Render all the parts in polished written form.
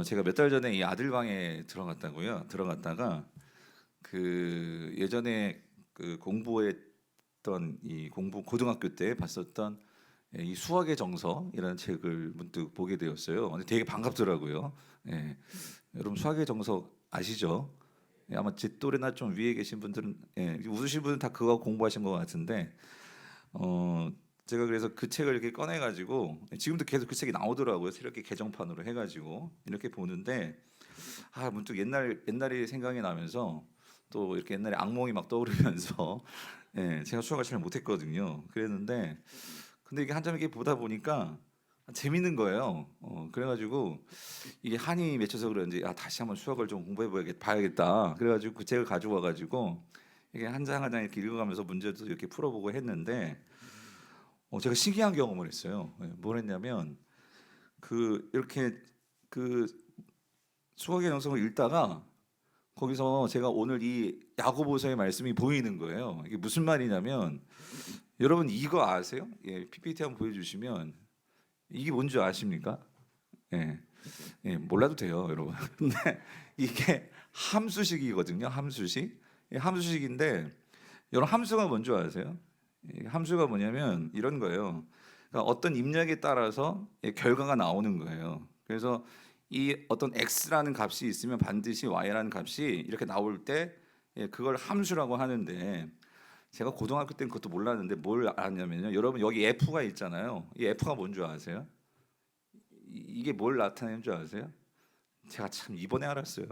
제가 몇 달 전에 이 아들 방에 들어갔다가 그 예전에 그 공부했던 이 고등학교 때 봤었던 이 수학의 정석이라는 책을 문득 보게 되었어요. 근데 되게 반갑더라고요. 예. 여러분 수학의 정석 아시죠? 예, 아마 제 또래나 좀 위에 계신 분들은 웃으신 분은 다 그거 공부하신 것 같은데 어 제가 그래서 그 책을 이렇게 꺼내 가지고 지금도 계속 그 책이 나오더라고요. 새롭게 개정판으로 해 가지고 이렇게 보는데 문득 옛날이 생각이 나면서 또 이렇게 옛날에 악몽이 막 떠오르면서 제가 수학을 잘 못했거든요. 그랬는데 근데 이게 한참 이렇게 보다 보니까 재밌는 거예요. 그래가지고 이게 한이 맺혀서 그런지 다시 한번 수학을 좀 봐야겠다. 그래가지고 그 책을 가지고 와가지고 이게 한 장 한 장 이렇게 읽어가면서 문제도 이렇게 풀어보고 했는데 제가 신기한 경험을 했어요. 뭘 했냐면 이렇게 그 수학의 영성을 읽다가 거기서 제가 오늘 이 야고보서의 말씀이 보이는 거예요. 이게 무슨 말이냐면 여러분 이거 아세요? PPT 한번 보여주시면 이게 뭔지 아십니까? 예, 몰라도 돼요, 여러분. 근데 이게 함수식이거든요. 함수식. 함수식인데 여러분 함수가 뭔지 아세요? 함수가 뭐냐면 이런 거예요. 그러니까 어떤 입력에 따라서 결과가 나오는 거예요. 그래서 이 어떤 x라는 값이 있으면 반드시 y라는 값이 이렇게 나올 때 그걸 함수라고 하는데 제가 고등학교 때는 그것도 몰랐는데 뭘 알았냐면요. 여러분 여기 f가 있잖아요. 이 f가 뭔 줄 아세요? 이게 뭘 나타내는 줄 아세요? 제가 참 이번에 알았어요.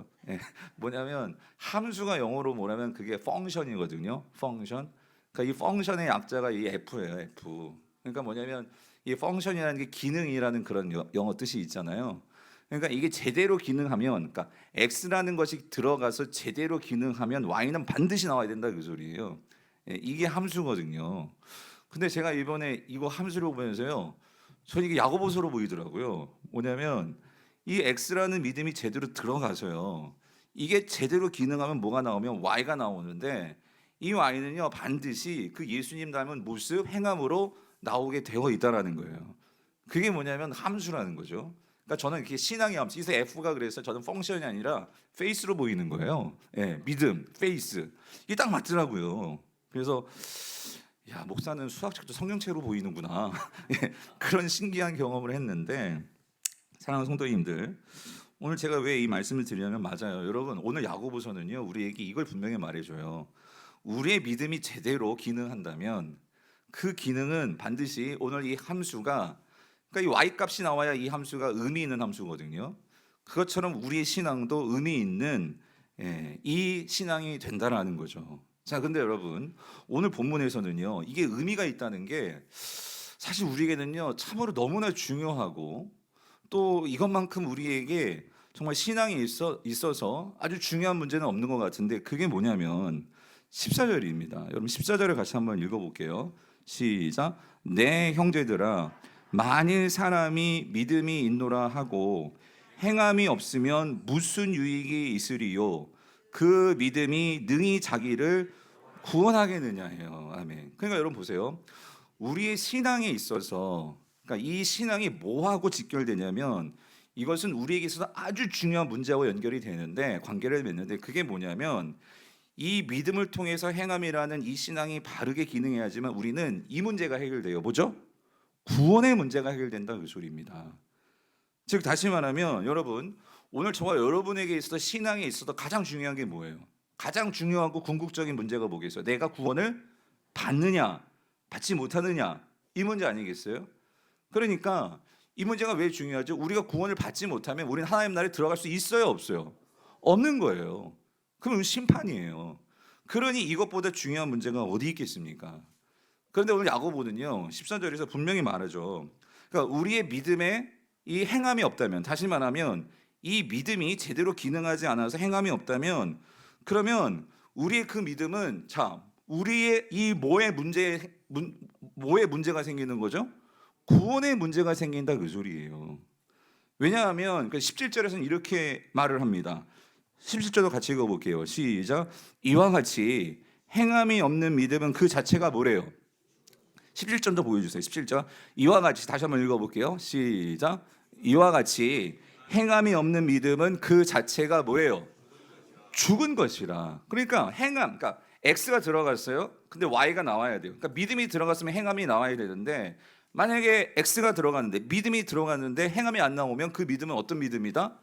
뭐냐면 함수가 영어로 뭐냐면 그게 펑션이거든요. 펑션. 그러니까 이 펑션의 약자가 이 f예요. f. 그러니까 뭐냐면 이 펑션이라는 게 기능이라는 그런 영어 뜻이 있잖아요. 그러니까 이게 제대로 기능하면, 그러니까 x라는 것이 들어가서 제대로 기능하면 y는 반드시 나와야 된다 그 소리예요. 이게 함수거든요. 근데 제가 이번에 이거 함수를 보면서요, 저는 이게 야고보서로 보이더라고요. 뭐냐면 이 x라는 믿음이 제대로 들어가서요, 이게 제대로 기능하면 뭐가 나오면 y가 나오는데 이 y는요 반드시 그 예수님 닮은 모습, 행함으로 나오게 되어 있다라는 거예요. 그게 뭐냐면 함수라는 거죠. 그러니까 저는 이렇게 신앙의 함수. 그래서 F가 그래서 저는 펑션이 아니라 페이스로 보이는 거예요. 믿음, 페이스. 이게 딱 맞더라고요. 그래서 야, 목사는 수학책도 성경책으로 보이는구나. 그런 신기한 경험을 했는데 사랑하는 성도님들, 오늘 제가 왜 이 말씀을 드리냐면 맞아요. 여러분, 오늘 야고보서는요 우리에게 이걸 분명히 말해줘요. 우리의 믿음이 제대로 기능한다면 그 기능은 반드시 오늘 이 함수가, 그러니까 이 y 값이 나와야 이 함수가 의미 있는 함수거든요. 그것처럼 우리의 신앙도 의미 있는 이 신앙이 된다라는 거죠. 자, 근데 여러분 오늘 본문에서는요 이게 의미가 있다는 게 사실 우리에게는요 참으로 너무나 중요하고 또 이것만큼 우리에게 정말 신앙이 있어서 아주 중요한 문제는 없는 것 같은데 그게 뭐냐면 14절입니다. 여러분 14절을 같이 한번 읽어볼게요. 시작. 내 형제들아, 만일 사람이 믿음이 있노라 하고 행함이 없으면 무슨 유익이 있으리요? 그 믿음이 능히 자기를 구원하겠느냐예요. 아멘. 그러니까 여러분 보세요. 우리의 신앙에 있어서, 그러니까 이 신앙이 뭐하고 직결되냐면 이것은 우리에게 있어서 아주 중요한 문제와 연결이 되는데, 관계를 맺는데, 그게 뭐냐면 이 믿음을 통해서 행함이라는 이 신앙이 바르게 기능해야지만 우리는 이 문제가 해결돼요. 뭐죠? 구원의 문제가 해결된다 그 소리입니다. 즉 다시 말하면 여러분, 오늘 저와 여러분에게 있어서 신앙에 있어서 가장 중요한 게 뭐예요? 가장 중요하고 궁극적인 문제가 뭐겠어요? 내가 구원을 받느냐 받지 못하느냐, 이 문제 아니겠어요? 그러니까 이 문제가 왜 중요하죠? 우리가 구원을 받지 못하면 우리는 하나님 나라에 들어갈 수 있어요 없어요? 없는 거예요. 그럼 심판이에요. 그러니 이것보다 중요한 문제가 어디 있겠습니까? 그런데 오늘 야고보는요 14절에서 분명히 말하죠. 그러니까 우리의 믿음에 이 행함이 없다면, 다시 말하면 이 믿음이 제대로 기능하지 않아서 행함이 없다면, 그러면 우리의 그 믿음은, 자, 우리의 이 뭐의 문제가 생기는 거죠? 구원의 문제가 생긴다 그 소리예요. 왜냐하면 17절에서는 이렇게 말을 합니다. 17절도 같이 읽어볼게요. 시작. 이와 같이 행함이 없는 믿음은 그 자체가 뭐래요? 17절도 보여주세요. 17절. 이와 같이, 다시 한번 읽어볼게요. 시작. 이와 같이 행함이 없는 믿음은 그 자체가 뭐예요? 죽은 것이라. 그러니까 행함, 그러니까 X가 들어갔어요. 근데 Y가 나와야 돼요. 그러니까 믿음이 들어갔으면 행함이 나와야 되는데, 만약에 X가 들어갔는데 믿음이 들어갔는데 행함이 안 나오면 그 믿음은 어떤 믿음이다?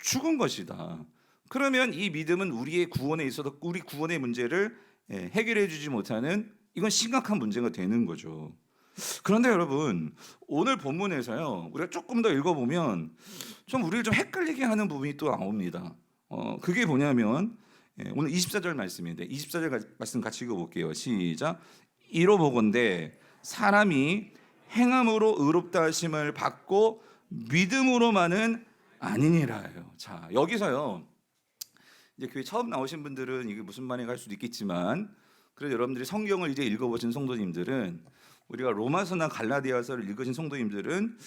죽은 것이다. 그러면 이 믿음은 우리의 구원에 있어서 우리 구원의 문제를 해결해 주지 못하는, 이건 심각한 문제가 되는 거죠. 그런데 여러분, 오늘 본문에서요, 우리가 조금 더 읽어보면 좀 우리를 좀 헷갈리게 하는 부분이 또 나옵니다. 그게 뭐냐면 오늘 24절 말씀인데, 24절 말씀 같이 읽어볼게요. 시작. 이로 보건대 사람이 행함으로 의롭다 하심을 받고 믿음으로만은 아니니라요. 자, 여기서요, 이제 교회 처음 나오신 분들은 이게 무슨 말인가 할 수도 있겠지만, 그래도 여러분들이 성경을 이제 읽어보신 성도님들은, 우리가 로마서나 갈라디아서를 읽으신 성도님들은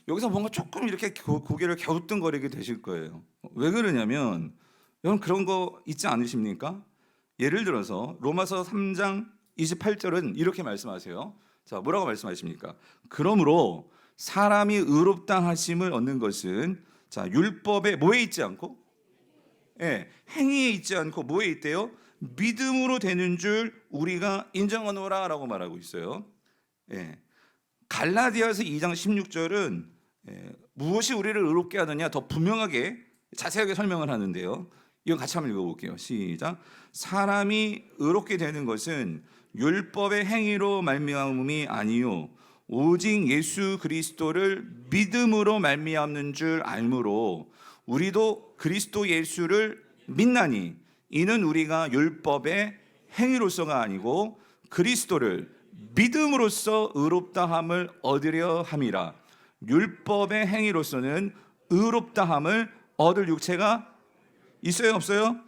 여기서 뭔가 조금 이렇게 고개를 갸우뚱거리게 되실 거예요. 왜 그러냐면, 여러분 그런 거 있지 않으십니까? 예를 들어서 로마서 3장 28절은 이렇게 말씀하세요. 자, 뭐라고 말씀하십니까? 그러므로 사람이 의롭다 하심을 얻는 것은, 자, 율법에 뭐에 있지 않고, 행위에 있지 않고 뭐에 있대요? 믿음으로 되는 줄 우리가 인정하노라라고 말하고 있어요. 갈라디아서 2장 16절은 무엇이 우리를 의롭게 하느냐 더 분명하게 자세하게 설명을 하는데요. 이거 같이 한번 읽어볼게요. 시작. 사람이 의롭게 되는 것은 율법의 행위로 말미암음이 아니요 오직 예수 그리스도를 믿음으로 말미암는 줄 알므로 우리도 그리스도 예수를 믿나니 이는 우리가 율법의 행위로서가 아니고 그리스도를 믿음으로써 의롭다함을 얻으려 함이라. 율법의 행위로서는 의롭다함을 얻을 육체가 있어요, 없어요?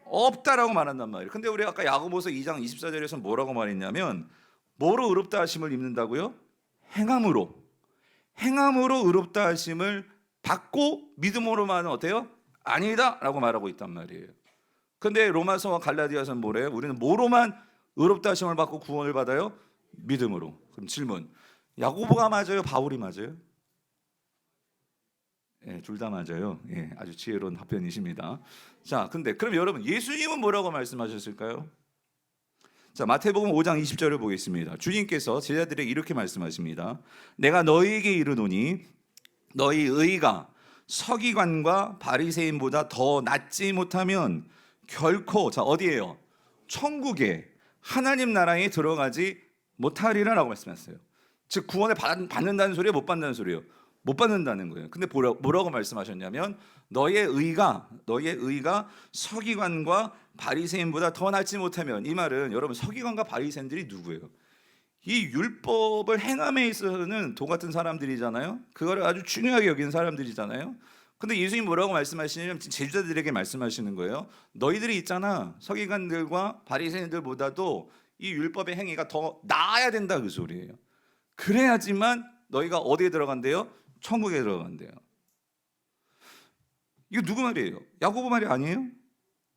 없다라고 말한단 말이에요. 근데 우리 아까 야고보서 2장 24절에서 뭐라고 말했냐면, 뭐로 의롭다 하심을 입는다고요? 행함으로 의롭다 하심을 받고 믿음으로만은 어때요? 아니다라고 말하고 있단 말이에요. 근데 로마서와 갈라디아서는 뭐래요? 우리는 뭐로만 의롭다 하심을 받고 구원을 받아요? 믿음으로. 그럼 질문, 야고보가 맞아요? 바울이 맞아요? 둘 다 맞아요. 아주 지혜로운 답변이십니다. 자, 근데 그럼 여러분, 예수님은 뭐라고 말씀하셨을까요? 자, 마태복음 5장 20절을 보겠습니다. 주님께서 제자들에게 이렇게 말씀하십니다. 내가 너희에게 이르노니 너희 의가 서기관과 바리새인보다 더 낫지 못하면 결코, 자, 어디예요? 천국에, 하나님 나라에 들어가지 못하리라라고 말씀했어요. 즉 구원을 받는다는 소리예요, 못 받는다는 소리예요? 못 받는다는 거예요. 근데 뭐라고 말씀하셨냐면 너의 의가 서기관과 바리새인보다 더 낫지 못하면, 이 말은 여러분 서기관과 바리새인들이 누구예요? 이 율법을 행함에 있어서는 도 같은 사람들이잖아요. 그거를 아주 중요하게 여기는 사람들이잖아요. 근데 예수님 뭐라고 말씀하시냐면 제자들에게 말씀하시는 거예요. 너희들이 있잖아, 서기관들과 바리새인들보다도 이 율법의 행위가 더 나아야 된다, 그 소리예요. 그래야지만 너희가 어디에 들어간대요? 천국에 들어간대요. 이거 누구 말이에요? 야고보 말이 아니에요?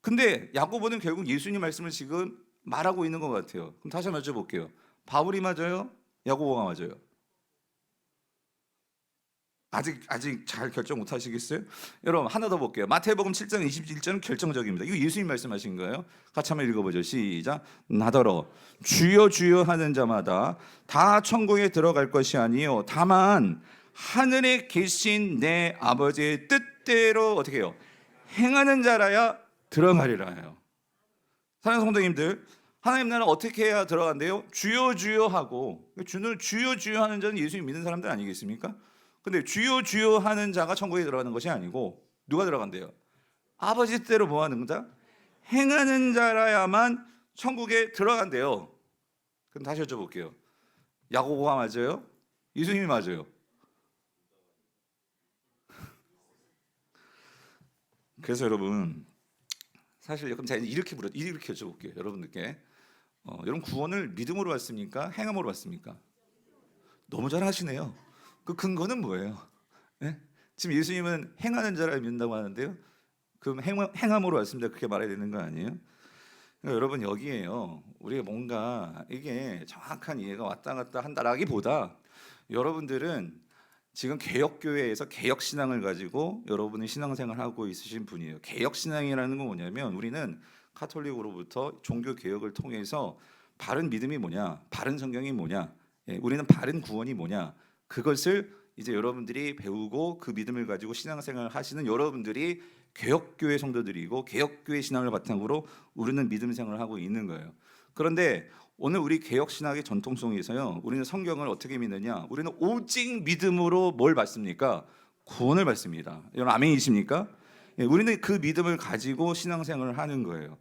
근데 야고보는 결국 예수님 말씀을 지금 말하고 있는 것 같아요. 그럼 다시 한번 여쭤볼게요. 바울이 맞아요? 야고보가 맞아요? 아직 잘 결정 못 하시겠어요? 여러분 하나 더 볼게요. 마태복음 7장 21절은 결정적입니다. 이거 예수님 말씀하신 거예요. 같이 한번 읽어보죠. 시작. 나더러 주여 주여 하는 자마다 다 천국에 들어갈 것이 아니요 다만 하늘에 계신 내 아버지의 뜻대로 어떻게 해요? 행하는 자라야 들어가리라요. 사랑하는 성도님들, 하나님 나라 어떻게 해야 들어간대요? 주여 주여 하고, 주는 주여 주여 하는 자는 예수님 믿는 사람들 아니겠습니까? 근데 주여 주여 하는 자가 천국에 들어가는 것이 아니고 누가 들어간대요? 아버지 뜻대로 뭐 하는 자? 행하는 자라야만 천국에 들어간대요. 그럼 다시 여쭤볼게요. 야고보가 맞아요? 예수님이 맞아요? 그래서 여러분, 사실 그럼 제가 이렇게 여쭤볼게요. 여러분들께 여러분 구원을 믿음으로 받습니까? 행함으로 받습니까? 너무 잘하시네요. 그 근거는 뭐예요? 네? 지금 예수님은 행하는 자를 믿는다고 하는데요. 그럼 행함으로 왔습니다. 그렇게 말해야 되는 거 아니에요? 그러니까 여러분 여기에요. 우리가 뭔가 이게 정확한 이해가 왔다 갔다 한다라기보다 여러분들은 지금 개혁교회에서 개혁신앙을 가지고 여러분이 신앙생활을 하고 있으신 분이에요. 개혁신앙이라는 건 뭐냐면 우리는 카톨릭으로부터 종교개혁을 통해서 바른 믿음이 뭐냐, 바른 성경이 뭐냐, 우리는 바른 구원이 뭐냐, 그것을 이제 여러분들이 배우고 그 믿음을 가지고 신앙생활을 하시는 여러분들이 개혁교회 성도들이고 개혁교회 신앙을 바탕으로 우리는 믿음 생활을 하고 있는 거예요. 그런데 오늘 우리 개혁신학의 전통성에서요, 우리는 성경을 어떻게 믿느냐? 우리는 오직 믿음으로 뭘 받습니까? 구원을 받습니다. 여러분 아멘이십니까? 우리는 그 믿음을 가지고 신앙생활을 하는 거예요.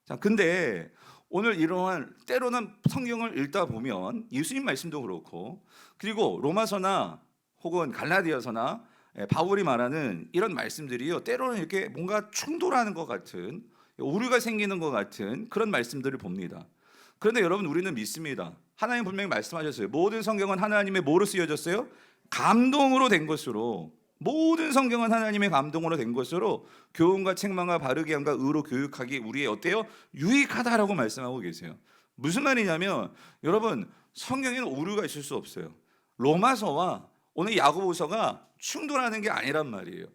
자, 근데 오늘 이러한 때로는 성경을 읽다 보면 예수님 말씀도 그렇고, 그리고 로마서나 혹은 갈라디아서나 바울이 말하는 이런 말씀들이요, 때로는 이렇게 뭔가 충돌하는 것 같은, 오류가 생기는 것 같은 그런 말씀들을 봅니다. 그런데 여러분 우리는 믿습니다. 하나님 분명히 말씀하셨어요. 모든 성경은 하나님의 뭐로 쓰여졌어요? 감동으로 된 것으로. 모든 성경은 하나님의 감동으로 된 것으로 교훈과 책망과 바르게 함과 의로 교육하기 우리의 어때요? 유익하다라고 말씀하고 계세요. 무슨 말이냐면 여러분 성경에는 오류가 있을 수 없어요. 로마서와 오늘 야고보서가 충돌하는 게 아니란 말이에요.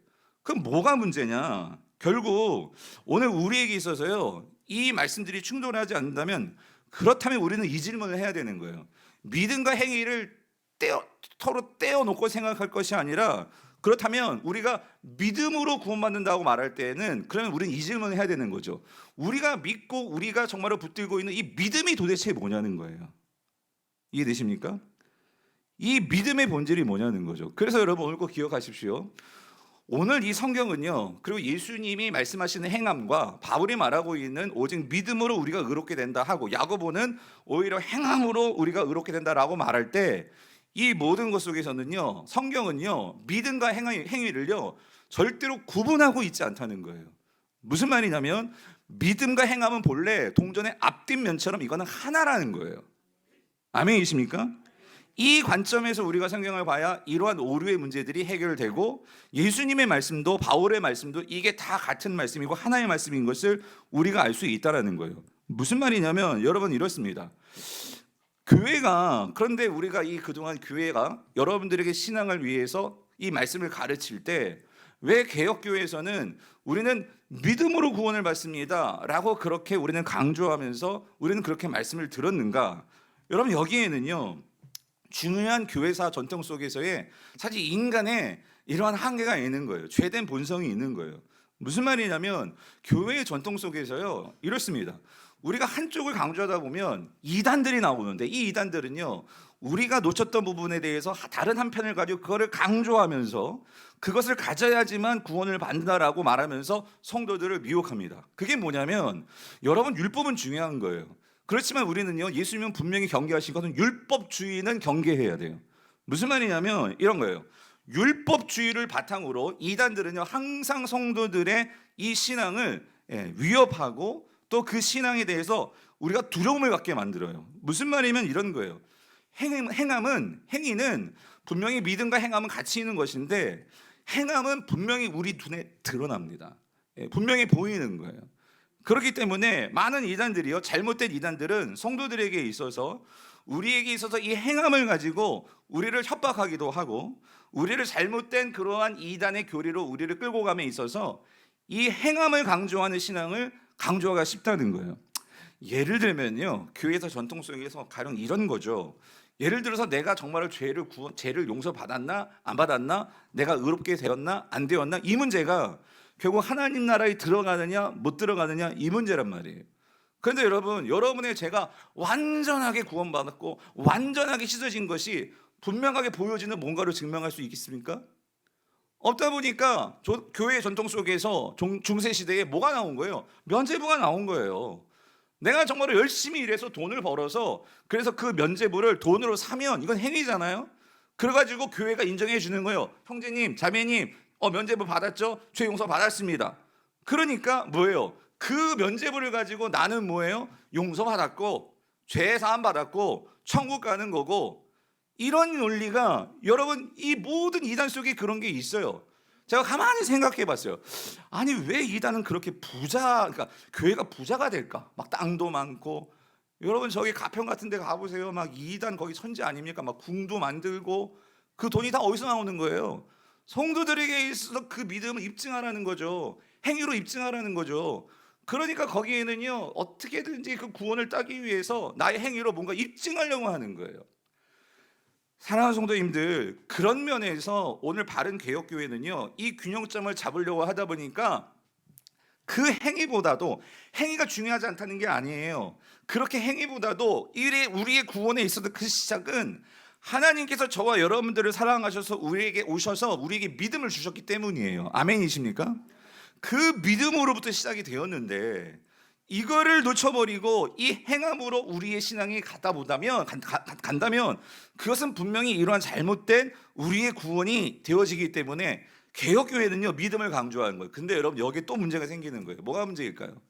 그럼 뭐가 문제냐? 결국 오늘 우리에게 있어서요, 이 말씀들이 충돌하지 않는다면, 그렇다면 우리는 이 질문을 해야 되는 거예요. 믿음과 행위를 서로 떼어놓고 생각할 것이 아니라, 그렇다면 우리가 믿음으로 구원받는다고 말할 때에는 그러면 우리는 이 질문을 해야 되는 거죠. 우리가 믿고 우리가 정말로 붙들고 있는 이 믿음이 도대체 뭐냐는 거예요. 이해되십니까? 이 믿음의 본질이 뭐냐는 거죠. 그래서 여러분 오늘 꼭 기억하십시오. 오늘 이 성경은요, 그리고 예수님이 말씀하시는 행함과 바울이 말하고 있는 오직 믿음으로 우리가 의롭게 된다 하고, 야고보는 오히려 행함으로 우리가 의롭게 된다라고 말할 때, 이 모든 것 속에서는요, 성경은요, 믿음과 행위를요 절대로 구분하고 있지 않다는 거예요. 무슨 말이냐면 믿음과 행함은 본래 동전의 앞뒷면처럼 이거는 하나라는 거예요. 아멘이십니까? 이 관점에서 우리가 성경을 봐야 이러한 오류의 문제들이 해결되고, 예수님의 말씀도 바울의 말씀도 이게 다 같은 말씀이고 하나의 말씀인 것을 우리가 알 수 있다라는 거예요. 무슨 말이냐면 여러분 이렇습니다. 교회가, 그런데 우리가 이 그동안 교회가 여러분들에게 신앙을 위해서 이 말씀을 가르칠 때 왜 개혁교회에서는 우리는 믿음으로 구원을 받습니다 라고 그렇게 우리는 강조하면서 우리는 그렇게 말씀을 들었는가? 여러분 여기에는요, 중요한 교회사 전통 속에서의 사실 인간의 이러한 한계가 있는 거예요. 죄된 본성이 있는 거예요. 무슨 말이냐면 교회의 전통 속에서요 이렇습니다. 우리가 한쪽을 강조하다 보면 이단들이 나오는데, 이 이단들은요 우리가 놓쳤던 부분에 대해서 다른 한 편을 가지고 그거를 강조하면서 그것을 가져야지만 구원을 받는다라고 말하면서 성도들을 미혹합니다. 그게 뭐냐면 여러분 율법은 중요한 거예요. 그렇지만 우리는요, 예수님은 분명히 경계하신 것은 율법주의는 경계해야 돼요. 무슨 말이냐면 이런 거예요. 율법주의를 바탕으로 이단들은요 항상 성도들의 이 신앙을 위협하고 또 그 신앙에 대해서 우리가 두려움을 갖게 만들어요. 무슨 말이면 이런 거예요. 행위는 분명히 믿음과 행함은 같이 있는 것인데, 행함은 분명히 우리 눈에 드러납니다. 분명히 보이는 거예요. 그렇기 때문에 많은 이단들이요, 잘못된 이단들은 성도들에게 있어서, 우리에게 있어서 이 행함을 가지고 우리를 협박하기도 하고, 우리를 잘못된 그러한 이단의 교리로 우리를 끌고 감에 있어서 이 행함을 강조하는 신앙을 강조하기가 쉽다는 거예요. 예를 들면요, 교회에서 전통 속에서 가령 이런 거죠. 예를 들어서 내가 정말 죄를 용서받았나 안 받았나, 내가 의롭게 되었나 안 되었나, 이 문제가 결국 하나님 나라에 들어가느냐 못 들어가느냐 이 문제란 말이에요. 그런데 여러분의 죄가 완전하게 구원받았고 완전하게 씻어진 것이 분명하게 보여지는 뭔가를 증명할 수 있겠습니까? 없다 보니까 교회 전통 속에서 중세 시대에 뭐가 나온 거예요? 면죄부가 나온 거예요. 내가 정말 열심히 일해서 돈을 벌어서 그래서 그 면죄부를 돈으로 사면 이건 행위잖아요. 그래가지고 교회가 인정해 주는 거예요. 형제님, 자매님, 면죄부 받았죠? 죄 용서 받았습니다. 그러니까 뭐예요? 그 면죄부를 가지고 나는 뭐예요? 용서 받았고 죄 사함 받았고 천국 가는 거고, 이런 논리가 여러분 이 모든 이단 속에 그런 게 있어요. 제가 가만히 생각해 봤어요. 아니 왜 이단은 그렇게 그러니까 교회가 부자가 될까? 막 땅도 많고, 여러분 저기 가평 같은 데 가보세요. 막 이단 거기 선지 아닙니까? 막 궁도 만들고 그 돈이 다 어디서 나오는 거예요? 성도들에게 있어서 그 믿음을 입증하라는 거죠. 행위로 입증하라는 거죠. 그러니까 거기에는요, 어떻게든지 그 구원을 따기 위해서 나의 행위로 뭔가 입증하려고 하는 거예요. 사랑하는 성도님들, 그런 면에서 오늘 바른 개혁교회는요, 이 균형점을 잡으려고 하다 보니까 그 행위보다도, 행위가 중요하지 않다는 게 아니에요. 그렇게 행위보다도 우리의 구원에 있어서 그 시작은 하나님께서 저와 여러분들을 사랑하셔서 우리에게 오셔서 우리에게 믿음을 주셨기 때문이에요. 아멘이십니까? 그 믿음으로부터 시작이 되었는데, 이거를 놓쳐버리고 이 행함으로 우리의 신앙이 간다면 그것은 분명히 이러한 잘못된 우리의 구원이 되어지기 때문에 개혁교회는요, 믿음을 강조하는 거예요. 근데 여러분, 여기에 또 문제가 생기는 거예요. 뭐가 문제일까요?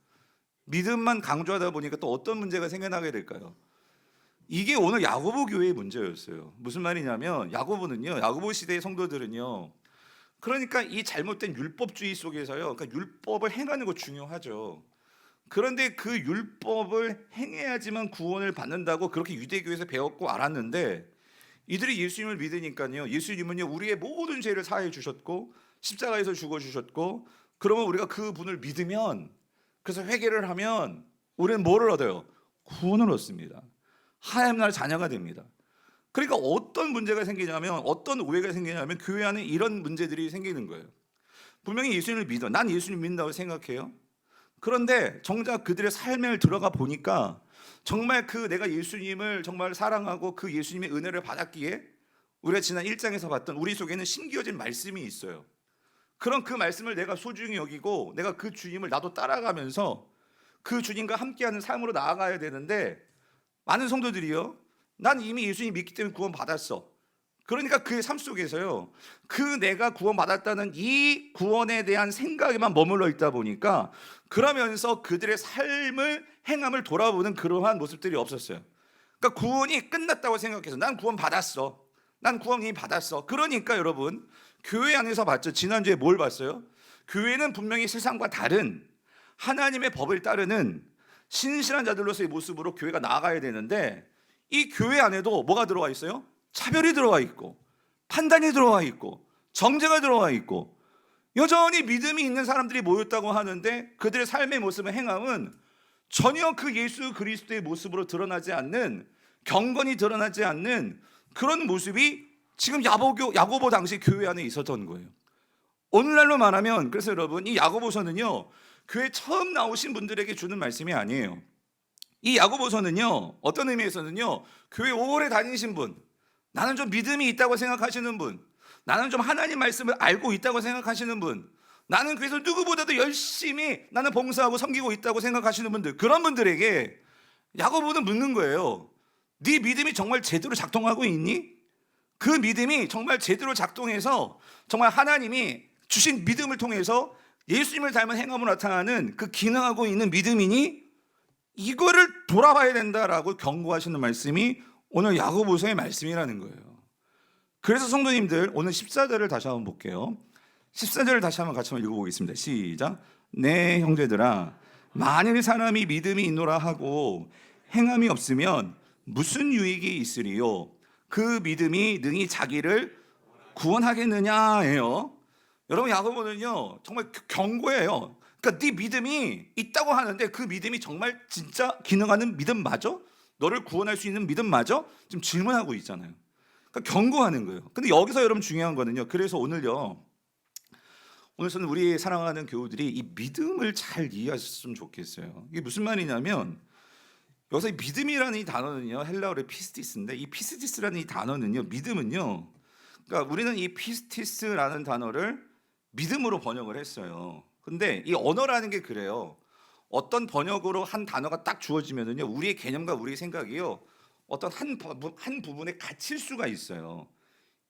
믿음만 강조하다 보니까 또 어떤 문제가 생겨나게 될까요? 이게 오늘 야고보 교회의 문제였어요. 무슨 말이냐면, 야고보 시대의 성도들은요, 그러니까 이 잘못된 율법주의 속에서요, 그러니까 율법을 행하는 거 중요하죠. 그런데 그 율법을 행해야지만 구원을 받는다고 그렇게 유대교에서 배웠고 알았는데, 이들이 예수님을 믿으니까요, 예수님은요, 우리의 모든 죄를 사해 주셨고 십자가에서 죽어 주셨고, 그러면 우리가 그 분을 믿으면, 그래서 회개를 하면 우리는 뭐를 얻어요? 구원을 얻습니다. 하나님 나라의 자녀가 됩니다. 그러니까 어떤 문제가 생기냐면, 어떤 오해가 생기냐면, 교회 안에 이런 문제들이 생기는 거예요. 분명히 예수님을 믿어, 난 예수님 믿는다고 생각해요. 그런데 정작 그들의 삶에 들어가 보니까 정말 그 내가 예수님을 정말 사랑하고 그 예수님의 은혜를 받았기에 우리가 지난 1장에서 봤던 우리 속에는 심겨진 말씀이 있어요. 그런 그 말씀을 내가 소중히 여기고 내가 그 주님을 나도 따라가면서 그 주님과 함께하는 삶으로 나아가야 되는데, 많은 성도들이요, 난 이미 예수님 믿기 때문에 구원 받았어. 그러니까 그 삶 속에서요, 그 내가 구원 받았다는 이 구원에 대한 생각에만 머물러 있다 보니까, 그러면서 그들의 삶을 행함을 돌아보는 그러한 모습들이 없었어요. 그러니까 구원이 끝났다고 생각해서 난 구원 받았어, 난 구원 이미 받았어. 그러니까 여러분, 교회 안에서 봤죠? 지난주에 뭘 봤어요? 교회는 분명히 세상과 다른 하나님의 법을 따르는 신실한 자들로서의 모습으로 교회가 나아가야 되는데, 이 교회 안에도 뭐가 들어와 있어요? 차별이 들어와 있고, 판단이 들어와 있고, 정죄가 들어와 있고, 여전히 믿음이 있는 사람들이 모였다고 하는데 그들의 삶의 모습의 행함은 전혀 그 예수 그리스도의 모습으로 드러나지 않는, 경건이 드러나지 않는 그런 모습이 지금 야고보 당시 교회 안에 있었던 거예요. 오늘날로 말하면, 그래서 여러분, 이 야고보서는요, 교회 처음 나오신 분들에게 주는 말씀이 아니에요. 이 야고보서는요, 어떤 의미에서는요, 교회 오래 다니신 분, 나는 좀 믿음이 있다고 생각하시는 분, 나는 좀 하나님 말씀을 알고 있다고 생각하시는 분, 나는 그래서 누구보다도 열심히 나는 봉사하고 섬기고 있다고 생각하시는 분들, 그런 분들에게 야고보는 묻는 거예요. 네 믿음이 정말 제대로 작동하고 있니? 그 믿음이 정말 제대로 작동해서 정말 하나님이 주신 믿음을 통해서 예수님을 닮은 행함으로 나타나는 그 기능하고 있는 믿음이니? 이거를 돌아봐야 된다라고 경고하시는 말씀이 오늘 야고보서의 말씀이라는 거예요. 그래서 성도님들, 오늘 14절을 다시 한번 볼게요. 14절을 다시 한번 같이 한번 읽어보겠습니다. 시작. 네 형제들아, 만일 사람이 믿음이 있노라 하고 행함이 없으면 무슨 유익이 있으리요? 그 믿음이 능히 자기를 구원하겠느냐예요. 여러분, 야고보는요, 정말 경고해요. 그러니까 네 믿음이 있다고 하는데 그 믿음이 정말 진짜 기능하는 믿음 맞아? 너를 구원할 수 있는 믿음 맞아? 지금 질문하고 있잖아요. 그러니까 경고하는 거예요. 근데 여기서 여러분 중요한 거는요, 그래서 오늘은 우리 사랑하는 교우들이 이 믿음을 잘 이해하셨으면 좋겠어요. 이게 무슨 말이냐면, 여기서 이 믿음이라는 이 단어는요, 헬라어의 피스티스인데, 이 피스티스라는 이 단어는요, 믿음은요, 그러니까 우리는 이 피스티스라는 단어를 믿음으로 번역을 했어요. 근데 이 언어라는 게 그래요. 어떤 번역으로 한 단어가 딱 주어지면은요, 우리의 개념과 우리의 생각이요, 어떤 한 부분에 갇힐 수가 있어요.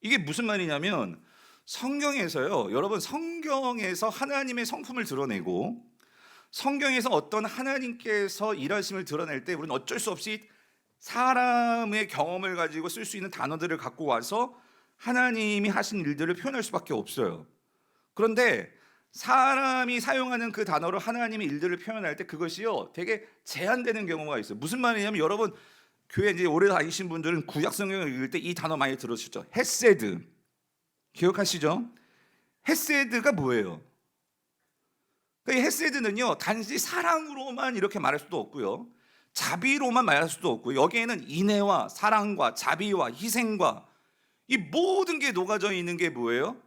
이게 무슨 말이냐면, 성경에서요, 여러분, 성경에서 하나님의 성품을 드러내고 성경에서 어떤 하나님께서 일하심을 드러낼 때 우리는 어쩔 수 없이 사람의 경험을 가지고 쓸 수 있는 단어들을 갖고 와서 하나님이 하신 일들을 표현할 수밖에 없어요. 그런데 사람이 사용하는 그 단어로 하나님의 일들을 표현할 때 그것이요, 되게 제한되는 경우가 있어요. 무슨 말이냐면, 여러분, 교회 이제 오래 다니신 분들은 구약 성경을 읽을 때 이 단어 많이 들으셨죠? 헤세드. 기억하시죠? 헤세드가 뭐예요? 이 헤세드는요, 단지 사랑으로만 이렇게 말할 수도 없고요, 자비로만 말할 수도 없고요, 여기에는 인애와 사랑과 자비와 희생과 이 모든 게 녹아져 있는 게 뭐예요?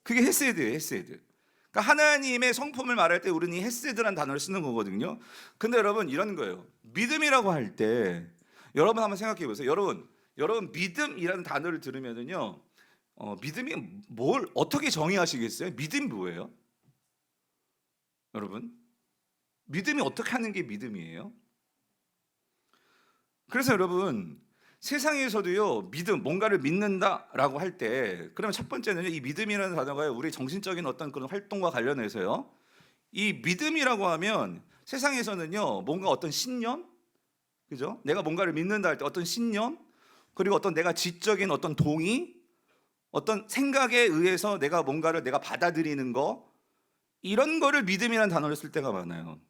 그게 헤세드예요, 헤세드. 그러니까 하나님의 성품을 말할 때 우리는 이 헤세드라는 단어를 쓰는 거거든요. 근데 여러분 이런 거예요. 믿음이라고 할 때 여러분 한번 생각해 보세요. 여러분 믿음이라는 단어를 들으면은요, 믿음이 뭘 어떻게 정의하시겠어요? 믿음이 뭐예요? 여러분, 믿음이 어떻게 하는 게 믿음이에요? 그래서 여러분, 세상에서도요, 믿음, 뭔가를 믿는다라고 할 때, 그러면 첫 번째는요, 이 믿음이라는 단어가 우리 정신적인 어떤 그런 활동과 관련해서요, 이 믿음이라고 하면 세상에서는요, 뭔가 어떤 신념, 그죠? 내가 뭔가를 믿는다 할 때 어떤 신념, 그리고 어떤 내가 지적인 어떤 동의, 어떤 생각에 의해서 내가 뭔가를 내가 받아들이는 거, 이런 거를 믿음이라는 단어를 쓸 때가 많아요.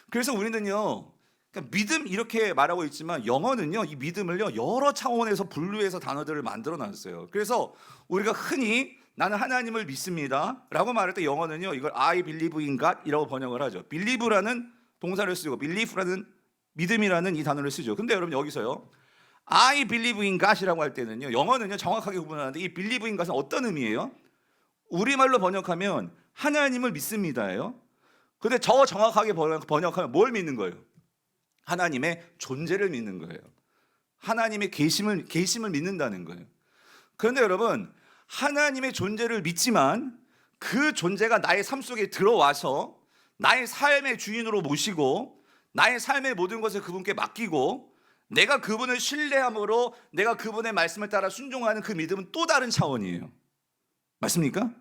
그래서 우리는요, 그러니까 믿음 이렇게 말하고 있지만 영어는요, 이 믿음을요 여러 차원에서 분류해서 단어들을 만들어 놨어요. 그래서 우리가 흔히 나는 하나님을 믿습니다 라고 말할 때 영어는요, 이걸 I believe in God 이라고 번역을 하죠. believe라는 동사를 쓰고 belief라는 믿음이라는 이 단어를 쓰죠. 근데 여러분 여기서요, I believe in God이라고 할 때는요, 영어는요 정확하게 구분하는데 이 believe in God은 어떤 의미예요? 우리말로 번역하면 하나님을 믿습니다예요. 근데 저 정확하게 번역하면 뭘 믿는 거예요? 하나님의 존재를 믿는 거예요. 하나님의 계심을 믿는다는 거예요. 그런데 여러분, 하나님의 존재를 믿지만 그 존재가 나의 삶 속에 들어와서 나의 삶의 주인으로 모시고 나의 삶의 모든 것을 그분께 맡기고 내가 그분을 신뢰함으로 내가 그분의 말씀을 따라 순종하는 그 믿음은 또 다른 차원이에요. 맞습니까?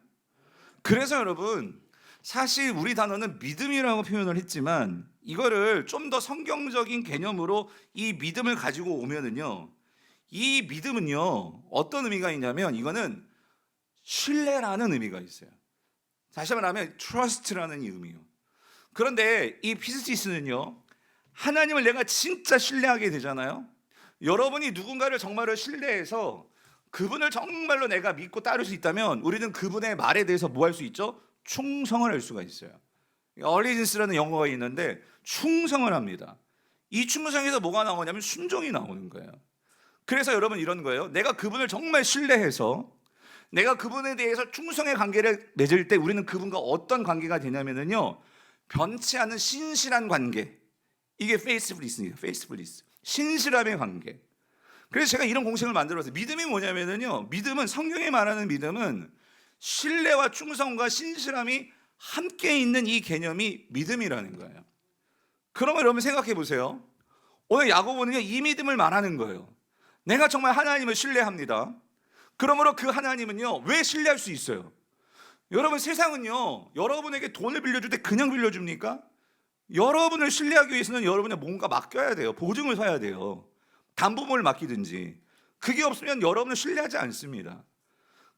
그래서 여러분, 사실 우리 단어는 믿음이라고 표현을 했지만 이거를 좀 더 성경적인 개념으로 이 믿음을 가지고 오면은요, 이 믿음은요 어떤 의미가 있냐면 이거는 신뢰라는 의미가 있어요. 다시 말하면 trust라는 의미요. 그런데 이 피스티스는요, 하나님을 내가 진짜 신뢰하게 되잖아요. 여러분이 누군가를 정말로 신뢰해서 그분을 정말로 내가 믿고 따를 수 있다면 우리는 그분의 말에 대해서 뭐 할 수 있죠? 충성을 할 수가 있어요. 얼리진스라는 영어가 있는데 충성을 합니다. 이 충성에서 뭐가 나오냐면 순종이 나오는 거예요. 그래서 여러분 이런 거예요. 내가 그분을 정말 신뢰해서 내가 그분에 대해서 충성의 관계를 맺을 때 우리는 그분과 어떤 관계가 되냐면요, 변치 않은 신실한 관계. 이게 faithfulness예요. faithfulness. 신실함의 관계. 그래서 제가 이런 공식을 만들었어요. 믿음이 뭐냐면요, 믿음은, 성경에 말하는 믿음은 신뢰와 충성과 신실함이 함께 있는 이 개념이 믿음이라는 거예요. 그러면 여러분 생각해 보세요. 오늘 야고보는요, 이 믿음을 말하는 거예요. 내가 정말 하나님을 신뢰합니다. 그러므로 그 하나님은요, 왜 신뢰할 수 있어요? 여러분, 세상은요, 여러분에게 돈을 빌려줄 때 그냥 빌려줍니까? 여러분을 신뢰하기 위해서는 여러분의 뭔가 맡겨야 돼요. 보증을 서야 돼요. 담보물을 맡기든지. 그게 없으면 여러분을 신뢰하지 않습니다.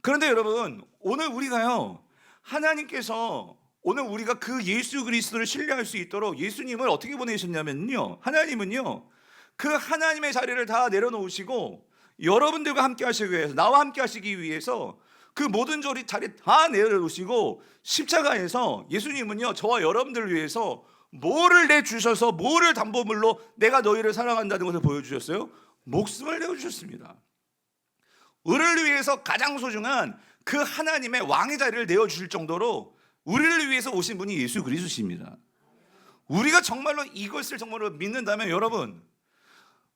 그런데 여러분, 오늘 우리가요, 하나님께서 오늘 우리가 그 예수 그리스도를 신뢰할 수 있도록 예수님을 어떻게 보내셨냐면요, 하나님은요, 그 하나님의 자리를 다 내려놓으시고 여러분들과 함께 하시기 위해서, 나와 함께 하시기 위해서 그 모든 자리 다 내려놓으시고 십자가에서 예수님은요, 저와 여러분들을 위해서 뭐를 내주셔서, 뭐를 담보물로 내가 너희를 사랑한다는 것을 보여주셨어요? 목숨을 내어주셨습니다. 우리를 위해서 가장 소중한 그 하나님의 왕의 자리를 내어주실 정도로 우리를 위해서 오신 분이 예수 그리스도십니다. 우리가 정말로 이것을 정말로 믿는다면 여러분,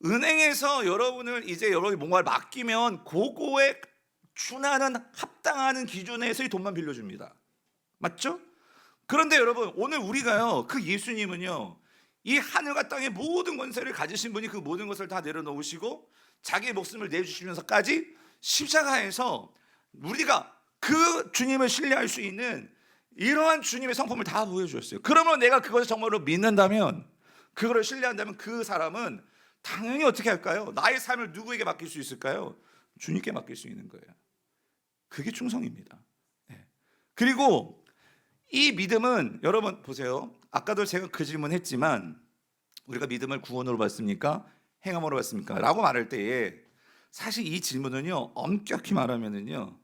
은행에서 여러분을 이제 여러분이 뭔가를 맡기면 그거에 준하는 합당하는 기준에서의 돈만 빌려줍니다. 맞죠? 그런데 여러분, 오늘 우리가요, 그 예수님은요, 이 하늘과 땅의 모든 권세를 가지신 분이 그 모든 것을 다 내려놓으시고 자기의 목숨을 내주시면서까지 십자가에서 우리가 그 주님을 신뢰할 수 있는 이러한 주님의 성품을 다 보여주셨어요. 그러면 내가 그것을 정말로 믿는다면, 그거를 신뢰한다면 그 사람은 당연히 어떻게 할까요? 나의 삶을 누구에게 맡길 수 있을까요? 주님께 맡길 수 있는 거예요. 그게 충성입니다. 네. 그리고 이 믿음은 여러분 보세요. 아까도 제가 그 질문했지만 우리가 믿음을 구원으로 받습니까? 행함으로 받습니까? 라고 말할 때에 사실 이 질문은요, 엄격히 말하면은요,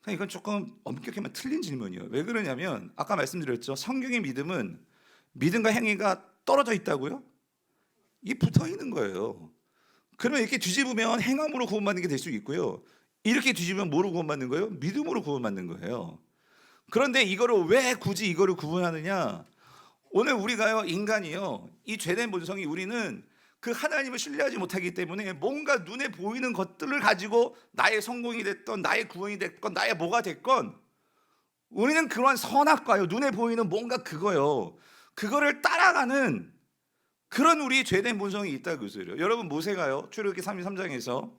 그냥 이건 조금 엄격히 말하면 틀린 질문이에요. 왜 그러냐면 아까 말씀드렸죠. 성경의 믿음은 믿음과 행위가 떨어져 있다고요? 이게 붙어 있는 거예요. 그러면 이렇게 뒤집으면 행함으로 구원받는 게 될 수 있고요. 이렇게 뒤집으면 뭐로 구원받는 거예요? 믿음으로 구원받는 거예요. 그런데 이거를 왜 굳이 이거를 구분하느냐? 오늘 우리가요, 인간이요, 이 죄된 본성이 우리는 그 하나님을 신뢰하지 못하기 때문에 뭔가 눈에 보이는 것들을 가지고 나의 성공이 됐건 나의 구원이 됐건 나의 뭐가 됐건 우리는 그러한 선악과요, 눈에 보이는 뭔가 그거요, 그거를 따라가는 그런 우리 죄된 본성이 있다 그 소리예요. 여러분 모세가요, 출애굽기 33장에서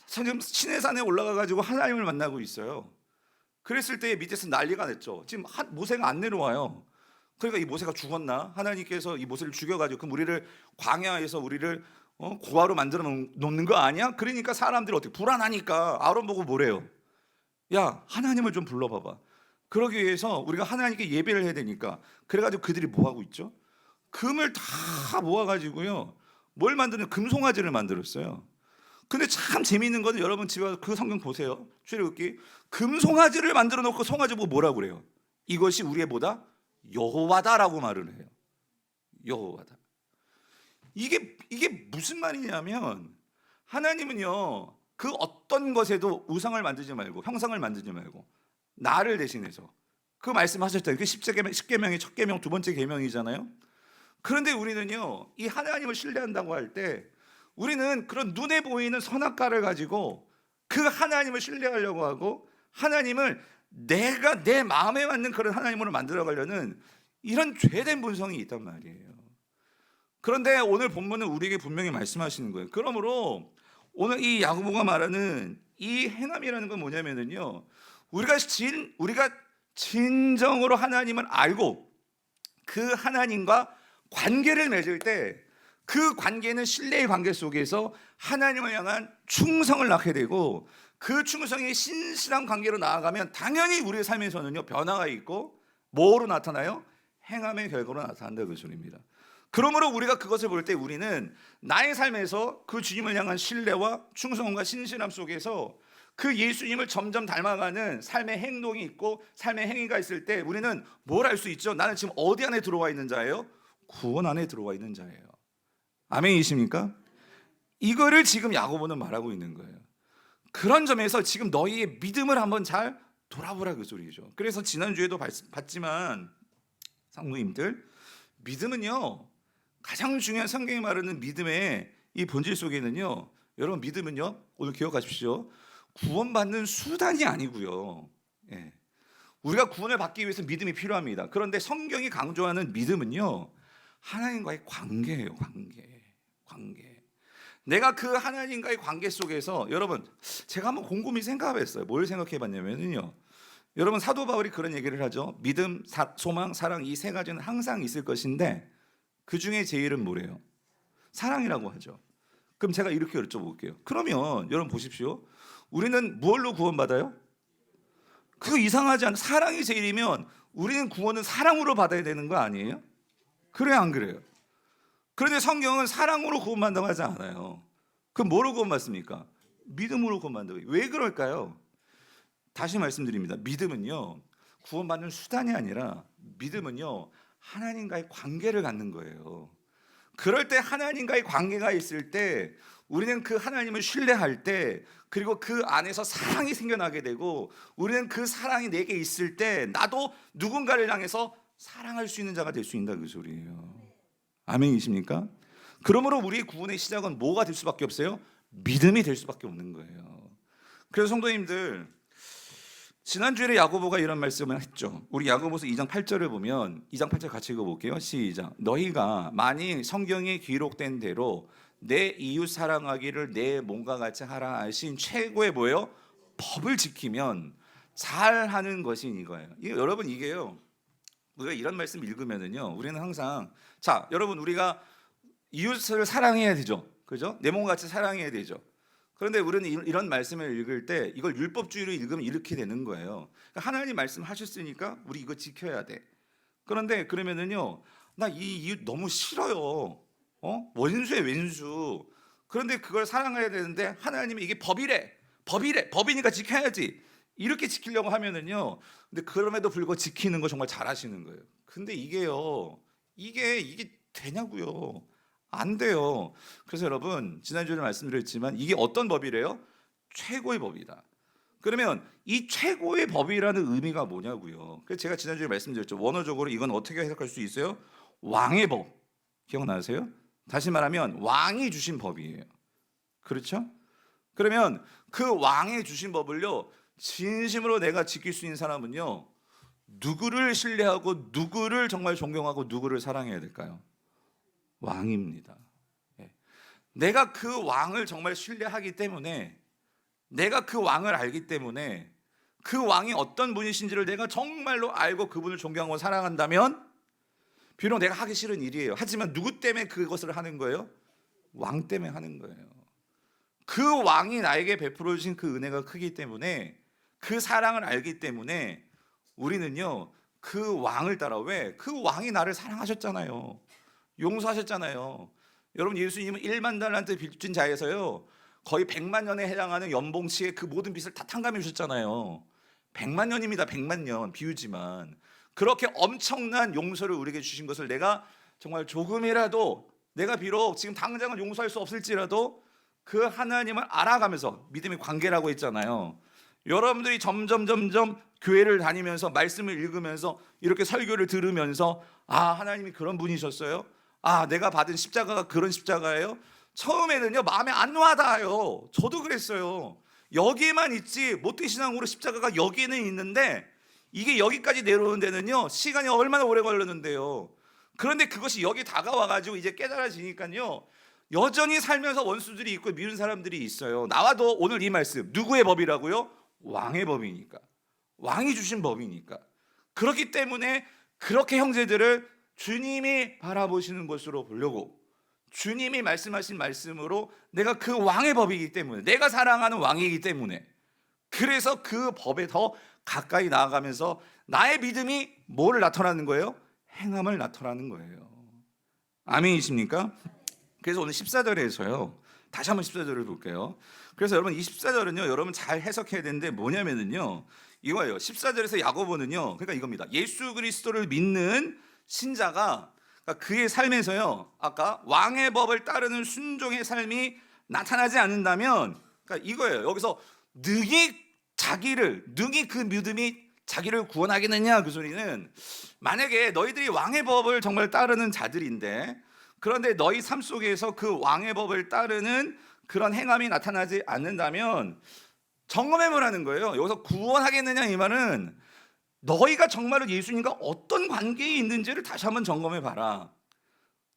지금 시내산에 올라가 가지고 하나님을 만나고 있어요. 그랬을 때 밑에서 난리가 났죠. 지금 모세가 안 내려와요. 그러니까 이 모세가 죽었나? 하나님께서 이 모세를 죽여가지고 그럼 우리를 광야에서 우리를 고아로 만들어 놓는 거 아니야? 그러니까 사람들이 어떻게 불안하니까 아론 보고 뭐래요? 야, 하나님을 좀 불러봐봐. 그러기 위해서 우리가 하나님께 예배를 해야 되니까. 그래가지고 그들이 뭐 하고 있죠? 금을 다 모아가지고요, 뭘 만드는, 금송아지를 만들었어요. 근데 참 재미있는 거는 여러분 집에 가서 그 성경 보세요. 출애굽기 금송아지를 만들어 놓고 송아지 보고 뭐라고 그래요? 이것이 우리의 뭐다? 여호와다라고 말을 해요. 여호와다. 이게 무슨 말이냐면 하나님은요, 그 어떤 것에도 우상을 만들지 말고 형상을 만들지 말고 나를 대신해서 그 말씀하셨잖아요. 그게 십계명의 첫 계명, 두 번째 계명이잖아요. 그런데 우리는요, 이 하나님을 신뢰한다고 할 때 우리는 그런 눈에 보이는 선악과를 가지고 그 하나님을 신뢰하려고 하고 하나님을 내가 내 마음에 맞는 그런 하나님으로 만들어 가려는 이런 죄된 본성이 있단 말이에요. 그런데 오늘 본문은 우리에게 분명히 말씀하시는 거예요. 그러므로 오늘 이 야고보가 말하는 이 행함이라는 건 뭐냐면요, 우리가 진정으로 하나님을 알고 그 하나님과 관계를 맺을 때 그 관계는 신뢰의 관계 속에서 하나님을 향한 충성을 낳게 되고 그 충성이 신실한 관계로 나아가면 당연히 우리의 삶에서는요, 변화가 있고 뭐로 나타나요? 행함의 결과로 나타난다 그 소리입니다. 그러므로 우리가 그것을 볼 때 우리는 나의 삶에서 그 주님을 향한 신뢰와 충성과 신실함 속에서 그 예수님을 점점 닮아가는 삶의 행동이 있고 삶의 행위가 있을 때 우리는 뭘 알 수 있죠? 나는 지금 어디 안에 들어와 있는 자예요? 구원 안에 들어와 있는 자예요. 아멘이십니까? 이거를 지금 야고보는 말하고 있는 거예요. 그런 점에서 지금 너희의 믿음을 한번 잘 돌아보라 그 소리죠. 그래서 지난주에도 봤지만 상무님들, 믿음은요, 가장 중요한 성경이 말하는 믿음의 이 본질 속에는요, 여러분 믿음은요, 오늘 기억하십시오, 구원받는 수단이 아니고요, 예, 우리가 구원을 받기 위해서 믿음이 필요합니다. 그런데 성경이 강조하는 믿음은요, 하나님과의 관계예요. 관계. 내가 그 하나님과의 관계 속에서, 여러분 제가 한번 곰곰이 생각해봤어요. 뭘 생각해봤냐면요, 여러분 사도 바울이 그런 얘기를 하죠. 믿음, 소망, 사랑, 이 세 가지는 항상 있을 것인데 그 중에 제일은 뭐래요? 사랑이라고 하죠. 그럼 제가 이렇게 여쭤볼게요. 그러면 여러분 보십시오. 우리는 무엇로 구원받아요? 그거 이상하지 않아요? 사랑이 제일이면 우리는 구원은 사랑으로 받아야 되는 거 아니에요? 그래요, 안 그래요? 그런데 성경은 사랑으로 구원받는다고 하지 않아요. 그럼 뭐로 구원받습니까? 믿음으로 구원받는다고. 왜 그럴까요? 다시 말씀드립니다. 믿음은요, 구원받는 수단이 아니라 믿음은요, 하나님과의 관계를 갖는 거예요. 그럴 때 하나님과의 관계가 있을 때 우리는 그 하나님을 신뢰할 때, 그리고 그 안에서 사랑이 생겨나게 되고 우리는 그 사랑이 내게 있을 때 나도 누군가를 향해서 사랑할 수 있는 자가 될 수 있다 그 소리예요. 아멘이십니까? 그러므로 우리의 구원의 시작은 뭐가 될 수밖에 없어요? 믿음이 될 수밖에 없는 거예요. 그래서 성도님들, 지난주에 야고보가 이런 말씀을 했죠. 우리 야고보서 2장 8절을 보면 2장 8절 같이 읽어볼게요. 시작. 너희가 만일 성경에 기록된 대로 내 이웃 사랑하기를 내 몸과 같이 하라 하신 최고의 뭐예요? 법을 지키면 잘하는 것이 이거예요. 여러분 이게요, 우리가 이런 말씀 읽으면은요, 우리는 항상, 자 여러분, 우리가 이웃을 사랑해야 되죠, 그죠? 내 몸같이 사랑해야 되죠. 그런데 우리는 이런 말씀을 읽을 때 이걸 율법주의로 읽으면 이렇게 되는 거예요. 하나님 말씀하셨으니까 우리 이거 지켜야 돼. 그런데 그러면은요, 나 이 이웃 너무 싫어요. 원수의 왼수. 그런데 그걸 사랑해야 되는데 하나님이 이게 법이니까 지켜야지 이렇게 지키려고 하면은요, 근데 그럼에도 불구하고 지키는 거 정말 잘하시는 거예요. 근데 이게 되냐고요? 안 돼요. 그래서 여러분, 지난주에 말씀드렸지만 이게 어떤 법이래요? 최고의 법이다. 그러면 이 최고의 법이라는 의미가 뭐냐고요? 그래서 제가 지난주에 말씀드렸죠. 원어적으로 이건 어떻게 해석할 수 있어요? 왕의 법. 기억나세요? 다시 말하면 왕이 주신 법이에요. 그렇죠? 그러면 그 왕이 주신 법을요, 진심으로 내가 지킬 수 있는 사람은요, 누구를 신뢰하고 누구를 정말 존경하고 누구를 사랑해야 될까요? 왕입니다. 예. 내가 그 왕을 정말 신뢰하기 때문에, 내가 그 왕을 알기 때문에, 그 왕이 어떤 분이신지를 내가 정말로 알고 그분을 존경하고 사랑한다면, 비록 내가 하기 싫은 일이에요. 하지만 누구 때문에 그것을 하는 거예요? 왕 때문에 하는 거예요. 그 왕이 나에게 베풀어 주신 그 은혜가 크기 때문에, 그 사랑을 알기 때문에 우리는요, 그 왕을 따라. 왜? 그 왕이 나를 사랑하셨잖아요. 용서하셨잖아요. 여러분, 예수님은 1만 달란트 빚진 자에서요, 거의 100만 년에 해당하는 연봉치의 그 모든 빚을 다 탕감해 주셨잖아요. 100만 년입니다. 100만 년 비유지만 그렇게 엄청난 용서를 우리에게 주신 것을 내가 정말 조금이라도, 내가 비록 지금 당장은 용서할 수 없을지라도 그 하나님을 알아가면서, 믿음의 관계라고 했잖아요. 여러분들이 점점 교회를 다니면서 말씀을 읽으면서 이렇게 설교를 들으면서, 아, 하나님이 그런 분이셨어요? 아, 내가 받은 십자가가 그런 십자가예요? 처음에는요, 마음에 안 와닿아요. 저도 그랬어요. 여기에만 있지 모태신앙으로 십자가가 여기에는 있는데 이게 여기까지 내려오는 데는요, 시간이 얼마나 오래 걸렸는데요. 그런데 그것이 여기 다가와가지고 이제 깨달아지니까요, 여전히 살면서 원수들이 있고 미운 사람들이 있어요. 나와도 오늘 이 말씀, 누구의 법이라고요? 왕의 법이니까. 왕이 주신 법이니까. 그렇기 때문에 그렇게 형제들을 주님이 바라보시는 것으로 보려고, 주님이 말씀하신 말씀으로, 내가 그 왕의 법이기 때문에, 내가 사랑하는 왕이기 때문에, 그래서 그 법에 더 가까이 나아가면서 나의 믿음이 뭐를 나타나는 거예요? 행함을 나타나는 거예요. 아멘이십니까? 그래서 오늘 14절에서요, 다시 한번 14절을 볼게요. 그래서 여러분, 이 14절은요, 여러분 잘 해석해야 되는데 뭐냐면은요, 이거예요. 14절에서 야고보는요, 그러니까 이겁니다. 예수 그리스도를 믿는 신자가, 그러니까 그의 삶에서요, 아까 왕의 법을 따르는 순종의 삶이 나타나지 않는다면, 그러니까 이거예요. 여기서 능히 그 믿음이 자기를 구원하겠느냐, 그 소리는, 만약에 너희들이 왕의 법을 정말 따르는 자들인데, 그런데 너희 삶 속에서 그 왕의 법을 따르는 그런 행함이 나타나지 않는다면 점검해 보라는 거예요. 여기서 구원하겠느냐, 이 말은 너희가 정말로 예수님과 어떤 관계에 있는지를 다시 한번 점검해 봐라.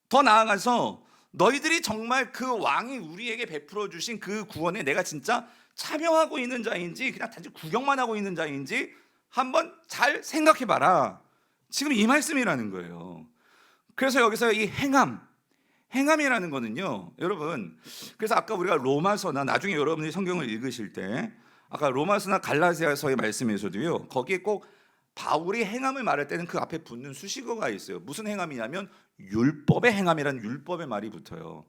더 나아가서 너희들이 정말 그 왕이 우리에게 베풀어 주신 그 구원에 내가 진짜 참여하고 있는 자인지, 그냥 단지 구경만 하고 있는 자인지 한번 잘 생각해 봐라. 지금 이 말씀이라는 거예요. 그래서 여기서 이 행함이라는 거는요, 여러분, 그래서 아까 우리가 로마서나, 나중에 여러분들이 성경을 읽으실 때 아까 로마서나 갈라디아서의 말씀에서도요, 거기에 꼭 바울이 행함을 말할 때는 그 앞에 붙는 수식어가 있어요. 무슨 행함이냐면 율법의 행함이라는 율법의 말이 붙어요.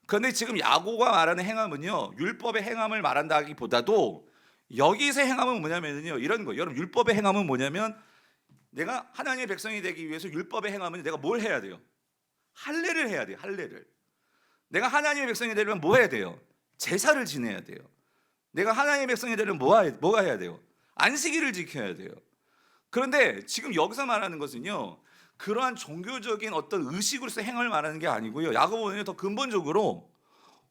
그런데 지금 야고보가 말하는 행함은요, 율법의 행함을 말한다기보다도 여기서 행함은 뭐냐면요, 이런 거예요. 여러분, 율법의 행함은 뭐냐면, 내가 하나님의 백성이 되기 위해서 율법의 행함은 내가 뭘 해야 돼요? 할례를 해야 돼요. 할례를. 내가 하나님의 백성이 되려면 뭐 해야 돼요? 제사를 지내야 돼요. 내가 하나님의 백성이 되려면 뭐가 해야 돼요? 안식일을 지켜야 돼요. 그런데 지금 여기서 말하는 것은요, 그러한 종교적인 어떤 의식으로서 행함을 말하는 게 아니고요, 야고보는 더 근본적으로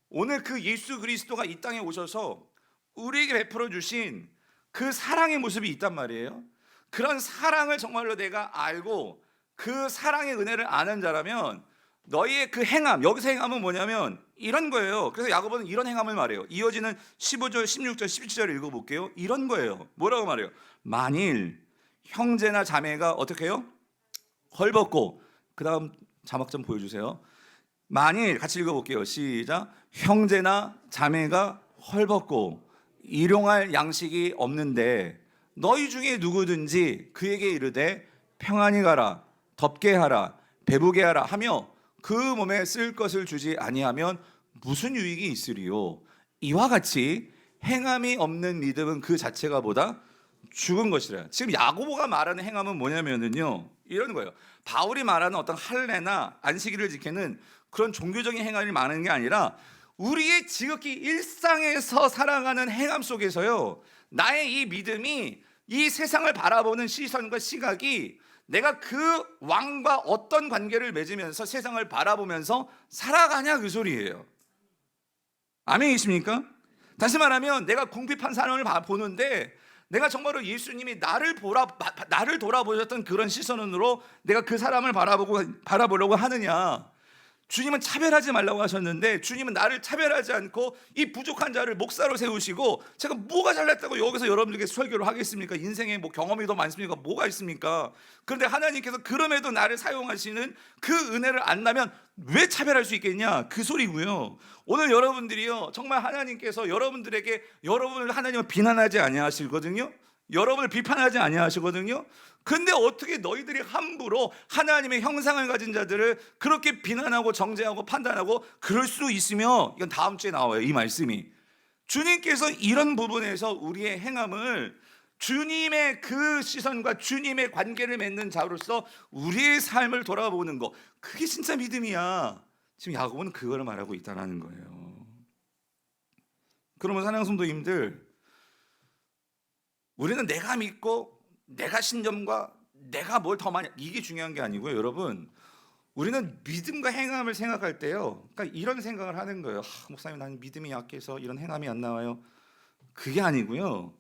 오늘 그 예수 그리스도가 이 땅에 오셔서 우리에게 베풀어 주신 그 사랑의 모습이 있단 말이에요. 그런 사랑을 정말로 내가 알고 그 사랑의 은혜를 아는 자라면 너희의 그 행함, 여기서 행함은 뭐냐면 이런 거예요. 그래서 야고보는 이런 행함을 말해요. 이어지는 15절, 16절, 17절을 읽어볼게요. 이런 거예요. 뭐라고 말해요? 만일 형제나 자매가 어떻게 해요? 헐벗고, 그 다음 자막 좀 보여주세요. 만일, 같이 읽어볼게요. 시작. 형제나 자매가 헐벗고 일용할 양식이 없는데 너희 중에 누구든지 그에게 이르되 평안히 가라, 덥게 하라, 배부게 하라 하며 그 몸에 쓸 것을 주지 아니하면 무슨 유익이 있으리요? 이와 같이 행함이 없는 믿음은 그 자체가 보다 죽은 것이라. 지금 야고보가 말하는 행함은 뭐냐면은요, 이런 거예요. 바울이 말하는 어떤 할례나 안식일을 지키는 그런 종교적인 행함이 많은 게 아니라 우리의 지극히 일상에서 살아가는 행함 속에서요, 나의 이 믿음이 이 세상을 바라보는 시선과 시각이 내가 그 왕과 어떤 관계를 맺으면서 세상을 바라보면서 살아가냐, 그 소리예요. 아멘이십니까? 다시 말하면 내가 궁핍한 사람을 보는데 내가 정말로 예수님이 나를 돌아보셨던 그런 시선으로 내가 그 사람을 바라보려고 하느냐? 주님은 차별하지 말라고 하셨는데 주님은 나를 차별하지 않고 이 부족한 자를 목사로 세우시고, 제가 뭐가 잘났다고 여기서 여러분들에게 설교를 하겠습니까? 인생에 뭐 경험이 더 많습니까? 뭐가 있습니까? 그런데 하나님께서 그럼에도 나를 사용하시는 그 은혜를 안다면 왜 차별할 수 있겠냐? 그 소리고요. 오늘 여러분들이요, 정말 하나님께서 여러분을 하나님은 비난하지 아니하시거든요. 여러분을 비판하지 아니하시거든요. 근데 어떻게 너희들이 함부로 하나님의 형상을 가진 자들을 그렇게 비난하고 정죄하고 판단하고 그럴 수 있으며, 이건 다음 주에 나와요, 이 말씀이. 주님께서 이런 부분에서 우리의 행함을 주님의 그 시선과 주님의 관계를 맺는 자로서 우리의 삶을 돌아보는 거, 그게 진짜 믿음이야. 지금 야고보는 그걸 말하고 있다는 거예요. 그러면 사랑하는 성도님들, 우리는 내가 믿고 내가 신념과 내가 뭘 더 많이, 이게 중요한 게 아니고요. 여러분, 우리는 믿음과 행함을 생각할 때요, 그러니까 이런 생각을 하는 거예요. 목사님, 나는 믿음이 약해서 이런 행함이 안 나와요. 그게 아니고요.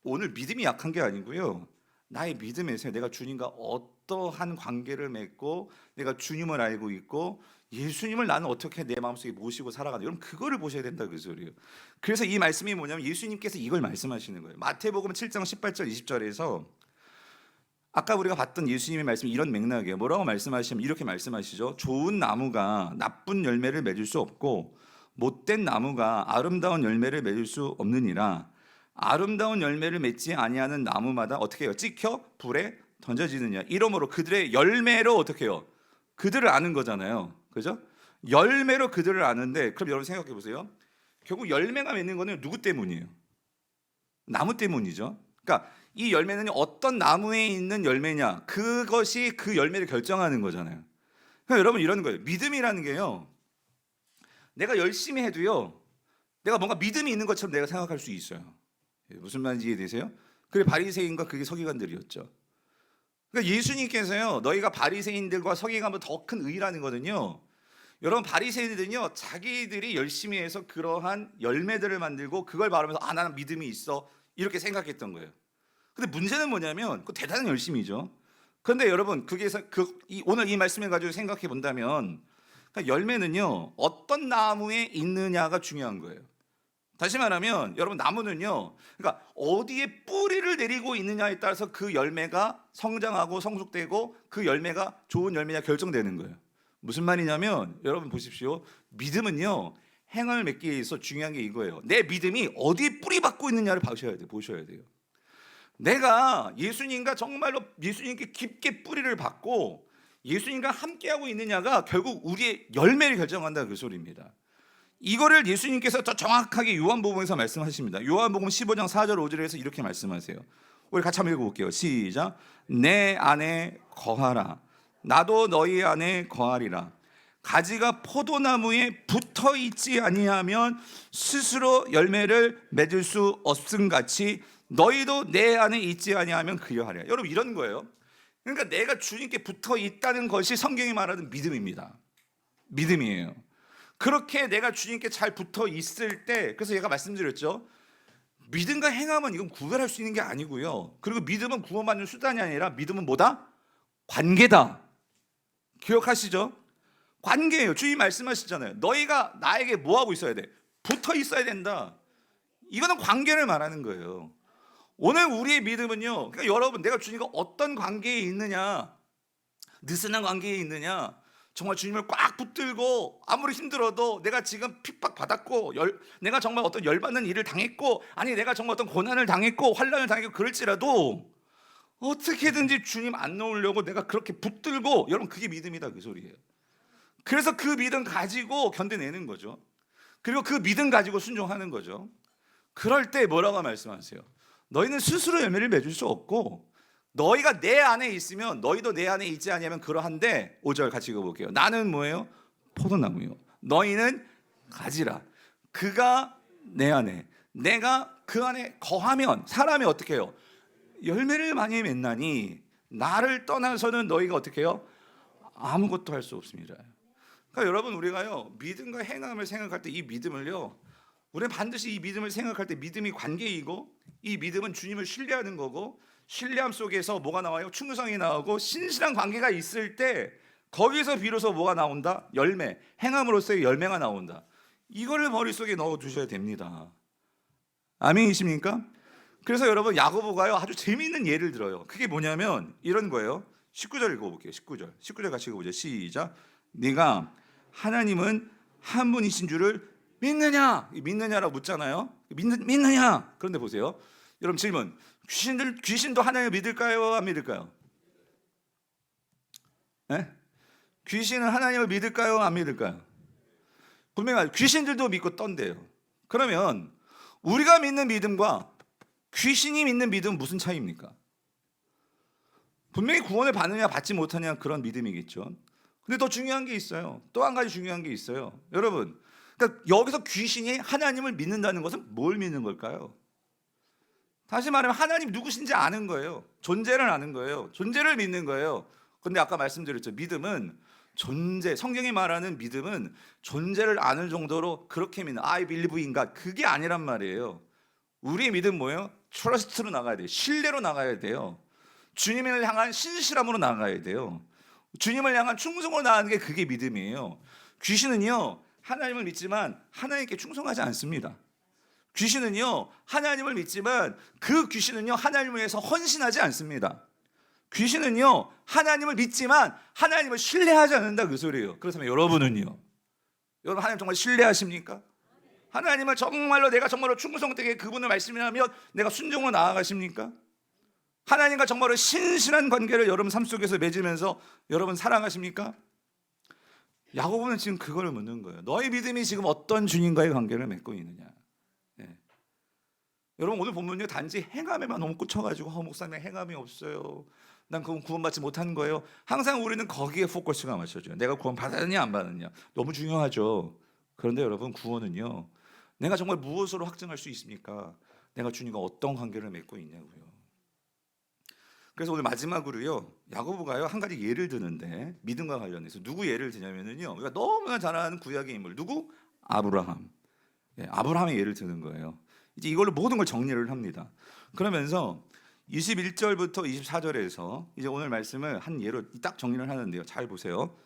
오늘 믿음이 약한 게 아니고요. 나의 믿음에서 내가 주님과 어떠한 관계를 맺고 내가 주님을 알고 있고 예수님을 나는 어떻게 내 마음속에 모시고 살아가는, 여러분 그거를 보셔야 된다, 그 소리예요. 그래서 이 말씀이 뭐냐면 예수님께서 이걸 말씀하시는 거예요. 마태복음 7장 18절 20절에서 아까 우리가 봤던 예수님의 말씀이 이런 맥락이에요. 뭐라고 말씀하시면 이렇게 말씀하시죠. 좋은 나무가 나쁜 열매를 맺을 수 없고 못된 나무가 아름다운 열매를 맺을 수 없느니라. 아름다운 열매를 맺지 아니하는 나무마다 어떻게 해요? 찍혀 불에 던져지느냐. 이러므로 그들의 열매로 어떻게 해요? 그들을 아는 거잖아요. 그죠? 열매로 그들을 아는데, 그럼 여러분 생각해 보세요. 결국 열매가 맺는 거는 누구 때문이에요? 나무 때문이죠. 그러니까 이 열매는 어떤 나무에 있는 열매냐, 그것이 그 열매를 결정하는 거잖아요. 그러니까 여러분 이런 거예요. 믿음이라는 게요, 내가 열심히 해도요, 내가 뭔가 믿음이 있는 것처럼 내가 생각할 수 있어요. 무슨 말인지 이해되세요? 그게 바리새인과 그게 서기관들이었죠. 그러니까 예수님께서요, 너희가 바리새인들과 서기관보다 더 큰 의라는 거는요, 여러분 바리새인들은요, 자기들이 열심히 해서 그러한 열매들을 만들고 그걸 바라면서 나는 믿음이 있어, 이렇게 생각했던 거예요. 근데 문제는 뭐냐면 그 대단한 열심이죠. 그런데 여러분 오늘 이 말씀을 가지고 생각해 본다면, 그러니까 열매는요 어떤 나무에 있느냐가 중요한 거예요. 다시 말하면 여러분, 나무는요, 그러니까 어디에 뿌리를 내리고 있느냐에 따라서 그 열매가 성장하고 성숙되고 그 열매가 좋은 열매냐 결정되는 거예요. 무슨 말이냐면 여러분 보십시오. 믿음은요 행을 맺기 위해서 중요한 게 이거예요. 내 믿음이 어디에 뿌리 받고 있느냐를 보셔야 돼요. 내가 예수님과 정말로 예수님께 깊게 뿌리를 받고 예수님과 함께하고 있느냐가 결국 우리의 열매를 결정한다, 그 소리입니다. 이거를 예수님께서 더 정확하게 요한복음에서 말씀하십니다. 요한복음 15장 4절 5절에서 이렇게 말씀하세요. 우리 같이 한번 읽어볼게요. 시작. 내 안에 거하라. 나도 너희 안에 거하리라. 가지가 포도나무에 붙어 있지 아니하면 스스로 열매를 맺을 수 없음 같이 너희도 내 안에 있지 아니하면 그리하리라. 여러분 이런 거예요. 그러니까 내가 주님께 붙어 있다는 것이 성경이 말하는 믿음입니다. 믿음이에요. 그렇게 내가 주님께 잘 붙어 있을 때, 그래서 제가 말씀드렸죠. 믿음과 행함은 이건 구별할 수 있는 게 아니고요. 그리고 믿음은 구원받는 수단이 아니라 믿음은 뭐다? 관계다. 기억하시죠? 관계예요. 주님 말씀하시잖아요. 너희가 나에게 뭐 하고 있어야 돼? 붙어 있어야 된다. 이거는 관계를 말하는 거예요. 오늘 우리의 믿음은요, 그러니까 여러분 내가 주님과 어떤 관계에 있느냐, 느슨한 관계에 있느냐, 정말 주님을 꽉 붙들고 아무리 힘들어도 내가 지금 핍박받았고 내가 정말 어떤 열받는 일을 당했고, 아니 내가 정말 어떤 고난을 당했고 환난을 당했고 그럴지라도 어떻게든지 주님 안 놓으려고 내가 그렇게 붙들고, 여러분 그게 믿음이다, 그 소리예요. 그래서 그 믿음 가지고 견뎌내는 거죠. 그리고 그 믿음 가지고 순종하는 거죠. 그럴 때 뭐라고 말씀하세요? 너희는 스스로 열매를 맺을 수 없고 너희가 내 안에 있으면 너희도 내 안에 있지 않으면 그러한데 5절 같이 읽어볼게요. 나는 뭐예요? 포도나무요. 너희는 가지라. 그가 내 안에 내가 그 안에 거하면 사람이 어떻게 해요? 열매를 많이 맺나니 나를 떠나서는 너희가 어떻게 해요? 아무것도 할 수 없습니다. 그러니까 여러분 우리가요 믿음과 행함을 생각할 때 이 믿음을요 우리는 반드시 이 믿음을 생각할 때 믿음이 관계이고 이 믿음은 주님을 신뢰하는 거고 신뢰함 속에서 뭐가 나와요? 충성이 나오고 신실한 관계가 있을 때 거기서 비로소 뭐가 나온다? 열매, 행함으로서의 열매가 나온다. 이거를 머릿속에 넣어두셔야 됩니다. 아멘이십니까? 그래서 여러분 야고보가요 아주 재미있는 예를 들어요. 그게 뭐냐면 이런 거예요. 19절 읽어볼게요. 19절 같이 읽어보죠. 시작. 네가 하나님은 한 분이신 줄을 믿느냐? 믿느냐라고 묻잖아요. 믿느냐? 그런데 보세요. 여러분 질문. 귀신도 하나님을 믿을까요? 안 믿을까요? 네? 귀신은 하나님을 믿을까요? 안 믿을까요? 분명히 귀신들도 믿고 떤대요. 그러면 우리가 믿는 믿음과 귀신이 믿는 믿음은 무슨 차이입니까? 분명히 구원을 받느냐 받지 못하냐 그런 믿음이겠죠. 근데 더 중요한 게 있어요. 또 한 가지 중요한 게 있어요. 여러분, 그러니까 여기서 귀신이 하나님을 믿는다는 것은 뭘 믿는 걸까요? 다시 말하면 하나님 누구신지 아는 거예요. 존재를 아는 거예요. 존재를 믿는 거예요. 근데 아까 말씀드렸죠. 믿음은 존재, 성경이 말하는 믿음은 존재를 아는 정도로 그렇게 믿는 I believe in God 그게 아니란 말이에요. 우리의 믿음 뭐예요? 트러스트로 나가야 돼요. 신뢰로 나가야 돼요. 주님을 향한 신실함으로 나가야 돼요. 주님을 향한 충성으로 나가는 게 그게 믿음이에요. 귀신은요 하나님을 믿지만 하나님께 충성하지 않습니다. 귀신은요 하나님을 믿지만 그 귀신은요 하나님을 위해서 헌신하지 않습니다. 귀신은요 하나님을 믿지만 하나님을 신뢰하지 않는다 그 소리예요. 그렇다면 여러분은요? 여러분 하나님 정말 신뢰하십니까? 하나님을 정말로 내가 정말로 충성되게 그분을 말씀하면 내가 순종으로 나아가십니까? 하나님과 정말로 신실한 관계를 여러분 삶 속에서 맺으면서 여러분 사랑하십니까? 야고보는 지금 그걸 묻는 거예요. 너희 믿음이 지금 어떤 주님과의 관계를 맺고 있느냐? 네. 여러분 오늘 본문요 단지 행함에만 너무 꽂혀가지고 목사님 행함이 없어요. 난 그건 구원받지 못한 거예요. 항상 우리는 거기에 포커스가 맞춰져요. 내가 구원 받았느냐 안 받았느냐 너무 중요하죠. 그런데 여러분 구원은요 내가 정말 무엇으로 확증할 수 있습니까? 내가 주님과 어떤 관계를 맺고 있냐고요. 그래서 오늘 마지막으로요 야고보가요 한 가지 예를 드는데 믿음과 관련해서 누구 예를 드냐면은요 우리가 너무나 잘 아는 구약의 인물 누구? 아브라함. 아브라함의 예를 드는 거예요. 이제 이걸로 모든 걸 정리를 합니다. 그러면서 21절부터 24절에서 이제 오늘 말씀을 한 예로 딱 정리를 하는데요. 잘 보세요.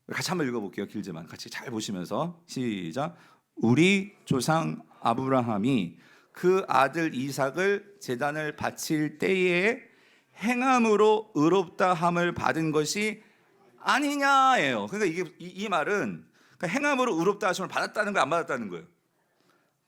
같이 한번 읽어볼게요. 길지만 같이 잘 보시면서 시작. 우리 조상 아브라함이 그 아들 이삭을 제단을 바칠 때에 행함으로 의롭다 함을 받은 것이 아니냐예요. 그러니까 이 말은 그러니까 행함으로 의롭다 하심을 받았다는 거예요, 안 받았다는 거예요?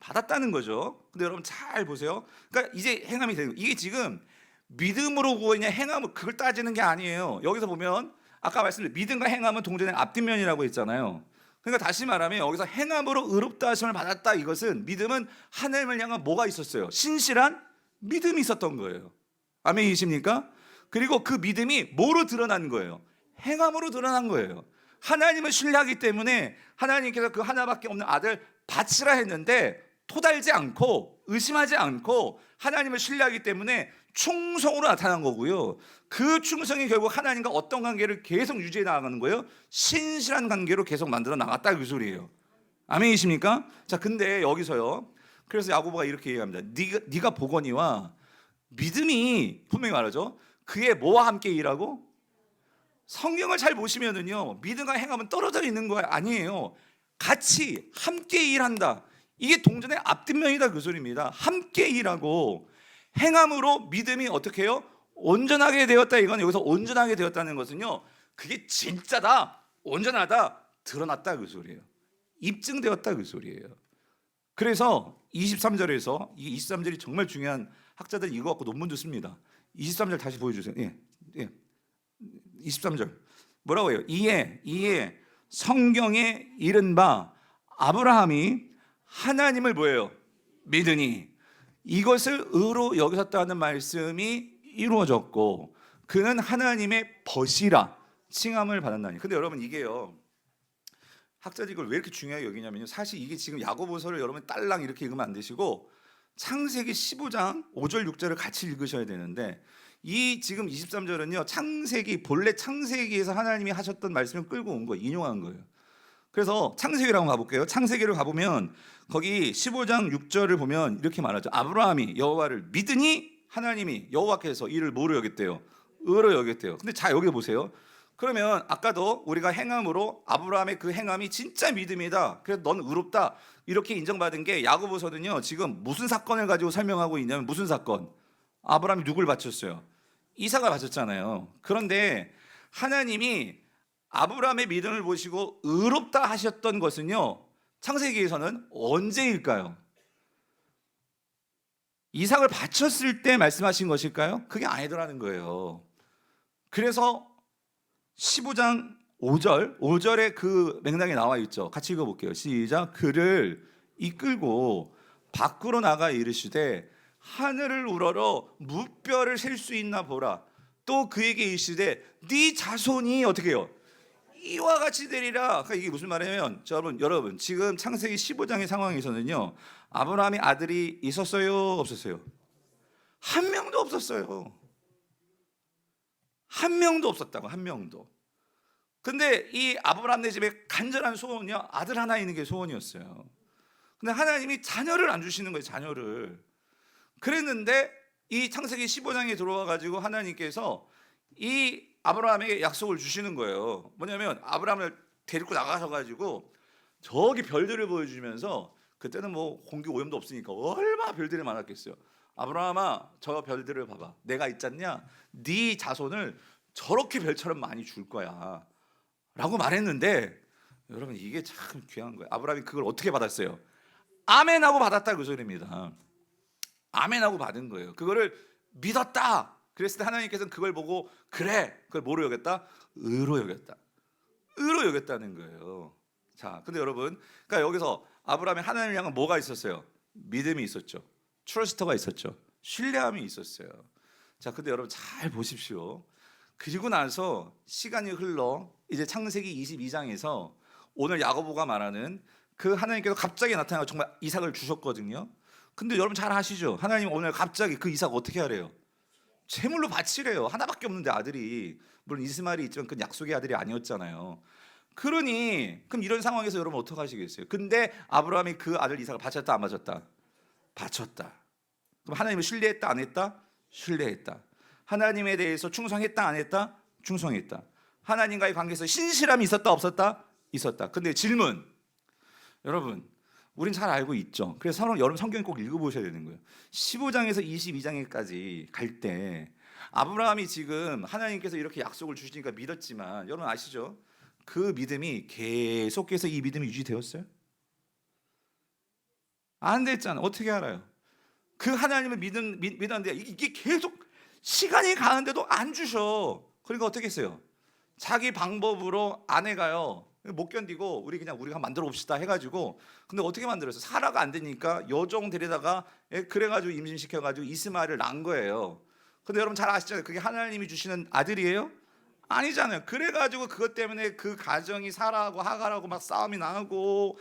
받았다는 거죠. 근데 여러분 잘 보세요. 그러니까 이제 행함이 되는 거예요. 이게 지금 믿음으로 구원이냐 행함으로 그걸 따지는 게 아니에요. 여기서 보면 아까 말씀드린 믿음과 행함은 동전의 앞뒷면이라고 했잖아요. 그러니까 다시 말하면 여기서 행함으로 의롭다 하심을 받았다 이것은 믿음은 하나님을 향한 뭐가 있었어요? 신실한 믿음이 있었던 거예요. 아멘이십니까? 그리고 그 믿음이 뭐로 드러난 거예요? 행함으로 드러난 거예요. 하나님을 신뢰하기 때문에 하나님께서 그 하나밖에 없는 아들 바치라 했는데 토달지 않고 의심하지 않고 하나님을 신뢰하기 때문에 충성으로 나타난 거고요. 그 충성이 결국 하나님과 어떤 관계를 계속 유지해 나가는 거예요? 신실한 관계로 계속 만들어 나갔다 그 소리예요. 아멘이십니까? 자, 근데 여기서요. 그래서 야고보가 이렇게 얘기합니다. 네가 보거니와 믿음이 분명히 말하죠. 그의 뭐와 함께 일하고? 성경을 잘 보시면은요. 믿음과 행함은 떨어져 있는 거 아니에요. 같이 함께 일한다. 이게 동전의 앞뒷면이다 그 소리입니다. 함께 일하고 행함으로 믿음이 어떻게 해요? 온전하게 되었다. 이건 여기서 온전하게 되었다는 것은요. 그게 진짜다. 온전하다. 드러났다 그 소리예요. 입증되었다 그 소리예요. 그래서 23절에서 이 23절이 정말 중요한 학자들이 이거 갖고 논문도 씁니다. 23절 다시 보여주세요. 23절 뭐라고 해요? 이에 성경에 이른 바 아브라함이 하나님을 뭐예요? 믿으니 이것을 의로 여기셨다는 말씀이 이루어졌고 그는 하나님의 벗이라 칭함을 받았나니. 근데 여러분 이게요, 학자들이 이걸 왜 이렇게 중요하게 여기냐면요, 사실 이게 지금 야고보서를 여러분 딸랑 이렇게 읽으면 안 되시고 창세기 15장 5절 6절을 같이 읽으셔야 되는데, 이 지금 23절은요 창세기, 본래 창세기에서 하나님이 하셨던 말씀을 끌고 온 거예요. 인용한 거예요. 그래서 창세기로 한번 가볼게요. 창세기를 가보면 거기 15장 6절을 보면 이렇게 말하죠. 아브라함이 여호와를 믿으니 하나님이 여호와께서 이를 뭐로 여겼대요? 의로 여겼대요. 근데 자 여기 보세요. 그러면 아까도 우리가 행함으로 아브라함의 그 행함이 진짜 믿음이다, 그래서 넌 의롭다 이렇게 인정받은 게 야고보서는요 지금 무슨 사건을 가지고 설명하고 있냐면, 무슨 사건? 아브라함이 누굴 바쳤어요? 이삭을 바쳤잖아요. 그런데 하나님이 아브라함의 믿음을 보시고 의롭다 하셨던 것은요 창세기에서는 언제일까요? 이삭을 바쳤을 때 말씀하신 것일까요? 그게 아니더라는 거예요. 그래서 15장 5절에 그 맥락이 나와 있죠. 같이 읽어볼게요. 시작. 그를 이끌고 밖으로 나가 이르시되 하늘을 우러러 무뼈를 셀 수 있나 보라. 또 그에게 이르시되 네 자손이 어떻게 해요? 이와 같이 되리라. 그러니까 이게 무슨 말이냐면, 여러분 지금 창세기 15장의 상황에서는요 아브라함이 아들이 있었어요, 없었어요? 한 명도 없었어요. 한 명도 없었다고, 한 명도. 근데 이 아브라함네 집에 간절한 소원이요, 아들 하나 있는 게 소원이었어요. 근데 하나님이 자녀를 안 주시는 거예요, 자녀를. 그랬는데 이 창세기 15장에 들어와 가지고 하나님께서 이 아브라함에게 약속을 주시는 거예요. 뭐냐면 아브라함을 데리고 나가셔 가지고 저기 별들을 보여주면서, 그때는 뭐 공기 오염도 없으니까 얼마나 별들이 많았겠어요. 아브라함아, 저 별들을 봐봐. 내가 있잖냐? 네 자손을 저렇게 별처럼 많이 줄 거야 라고 말했는데, 여러분 이게 참 귀한 거예요. 아브라함이 그걸 어떻게 받았어요? 아멘하고 받았다, 그 소리입니다. 아멘하고 받은 거예요. 그거를 믿었다. 그랬을 때 하나님께서는 그걸 보고 그래, 그걸 뭐로 여겼다? 의로 여겼다. 의로 여겼다는 거예요. 자, 근데 여러분, 그러니까 여기서 아브라함이 하나님을 향한 뭐가 있었어요? 믿음이 있었죠. 트러스터가 있었죠. 신뢰함이 있었어요. 자, 근데 여러분 잘 보십시오. 그리고 나서 시간이 흘러 이제 창세기 22장에서 오늘 야고보가 말하는 그 하나님께서 갑자기 나타나서 정말 이삭을 주셨거든요. 근데 여러분 잘 아시죠? 하나님 오늘 갑자기 그 이삭 어떻게 하래요? 제물로 바치래요. 하나밖에 없는데 아들이, 물론 이스마엘이 있지만 그 약속의 아들이 아니었잖아요. 그러니 그럼 이런 상황에서 여러분 어떻게 하시겠어요? 근데 아브라함이 그 아들 이삭을 바쳤다, 안 바쳤다? 바쳤다. 그럼 하나님을 신뢰했다, 안 했다? 신뢰했다. 하나님에 대해서 충성했다, 안 했다? 충성했다. 하나님과의 관계에서 신실함이 있었다, 없었다? 있었다. 근데 질문, 여러분 우린 잘 알고 있죠. 그래서 여러분 성경 꼭 읽어보셔야 되는 거예요. 15장에서 22장까지 갈 때 아브라함이 지금 하나님께서 이렇게 약속을 주시니까 믿었지만, 여러분 아시죠? 그 믿음이 계속해서 이 믿음이 유지되었어요? 안 됐잖아요. 어떻게 알아요? 그 하나님을 믿었는데 이게 계속 시간이 가는데도 안 주셔. 그러니까 어떻게 했어요? 자기 방법으로 아내가요 못 견디고 우리가 만들어 봅시다 해가지고, 근데 어떻게 만들었어요? 사라가 안 되니까 여종 데려다가 그래가지고 임신시켜가지고 이스마엘을 낳은 거예요. 근데 여러분 잘 아시잖아요. 그게 하나님이 주시는 아들이에요? 아니잖아요. 그래가지고 그것 때문에 그 가정이 사라하고 하갈하고 막 싸움이 나고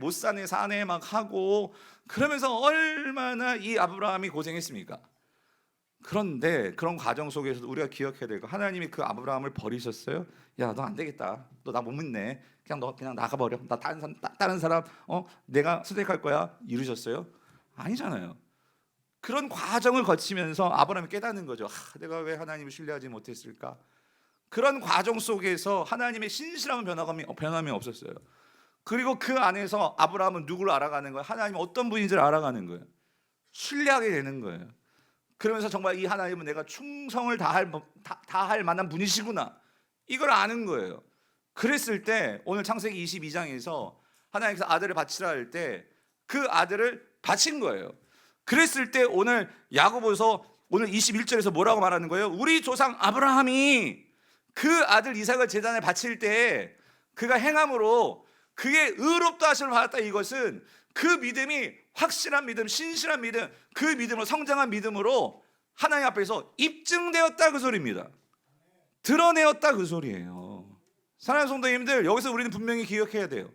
못 사네 사네 막 하고, 그러면서 얼마나 이 아브라함이 고생했습니까? 그런데 그런 과정 속에서도 우리가 기억해야 될 거, 하나님이 그 아브라함을 버리셨어요? 야, 너 안 되겠다. 너 나 못 믿네. 너 그냥 나가버려. 나 다른 사람 내가 선택할 거야. 이러셨어요? 아니잖아요. 그런 과정을 거치면서 아브라함이 깨닫는 거죠. 내가 왜 하나님을 신뢰하지 못했을까? 그런 과정 속에서 하나님의 신실함은 변함이 없었어요. 그리고 그 안에서 아브라함은 누구를 알아가는 거예요? 하나님이 어떤 분인지를 알아가는 거예요. 신뢰하게 되는 거예요. 그러면서 정말 이 하나님은 내가 충성을 다할 만한 분이시구나, 이걸 아는 거예요. 그랬을 때 오늘 창세기 22장에서 하나님께서 아들을 바치라 할 때 그 아들을 바친 거예요. 그랬을 때 오늘 야고보서 오늘 21절에서 뭐라고 말하는 거예요? 우리 조상 아브라함이 그 아들 이삭을 제단에 바칠 때 그가 행함으로 그의 의롭다 하심을 받았다. 이것은 그 믿음이 확실한 믿음, 신실한 믿음, 그 믿음으로 성장한 믿음으로 하나님 앞에서 입증되었다 그 소리입니다. 드러내었다 그 소리예요. 사랑하는 성도님들, 여기서 우리는 분명히 기억해야 돼요.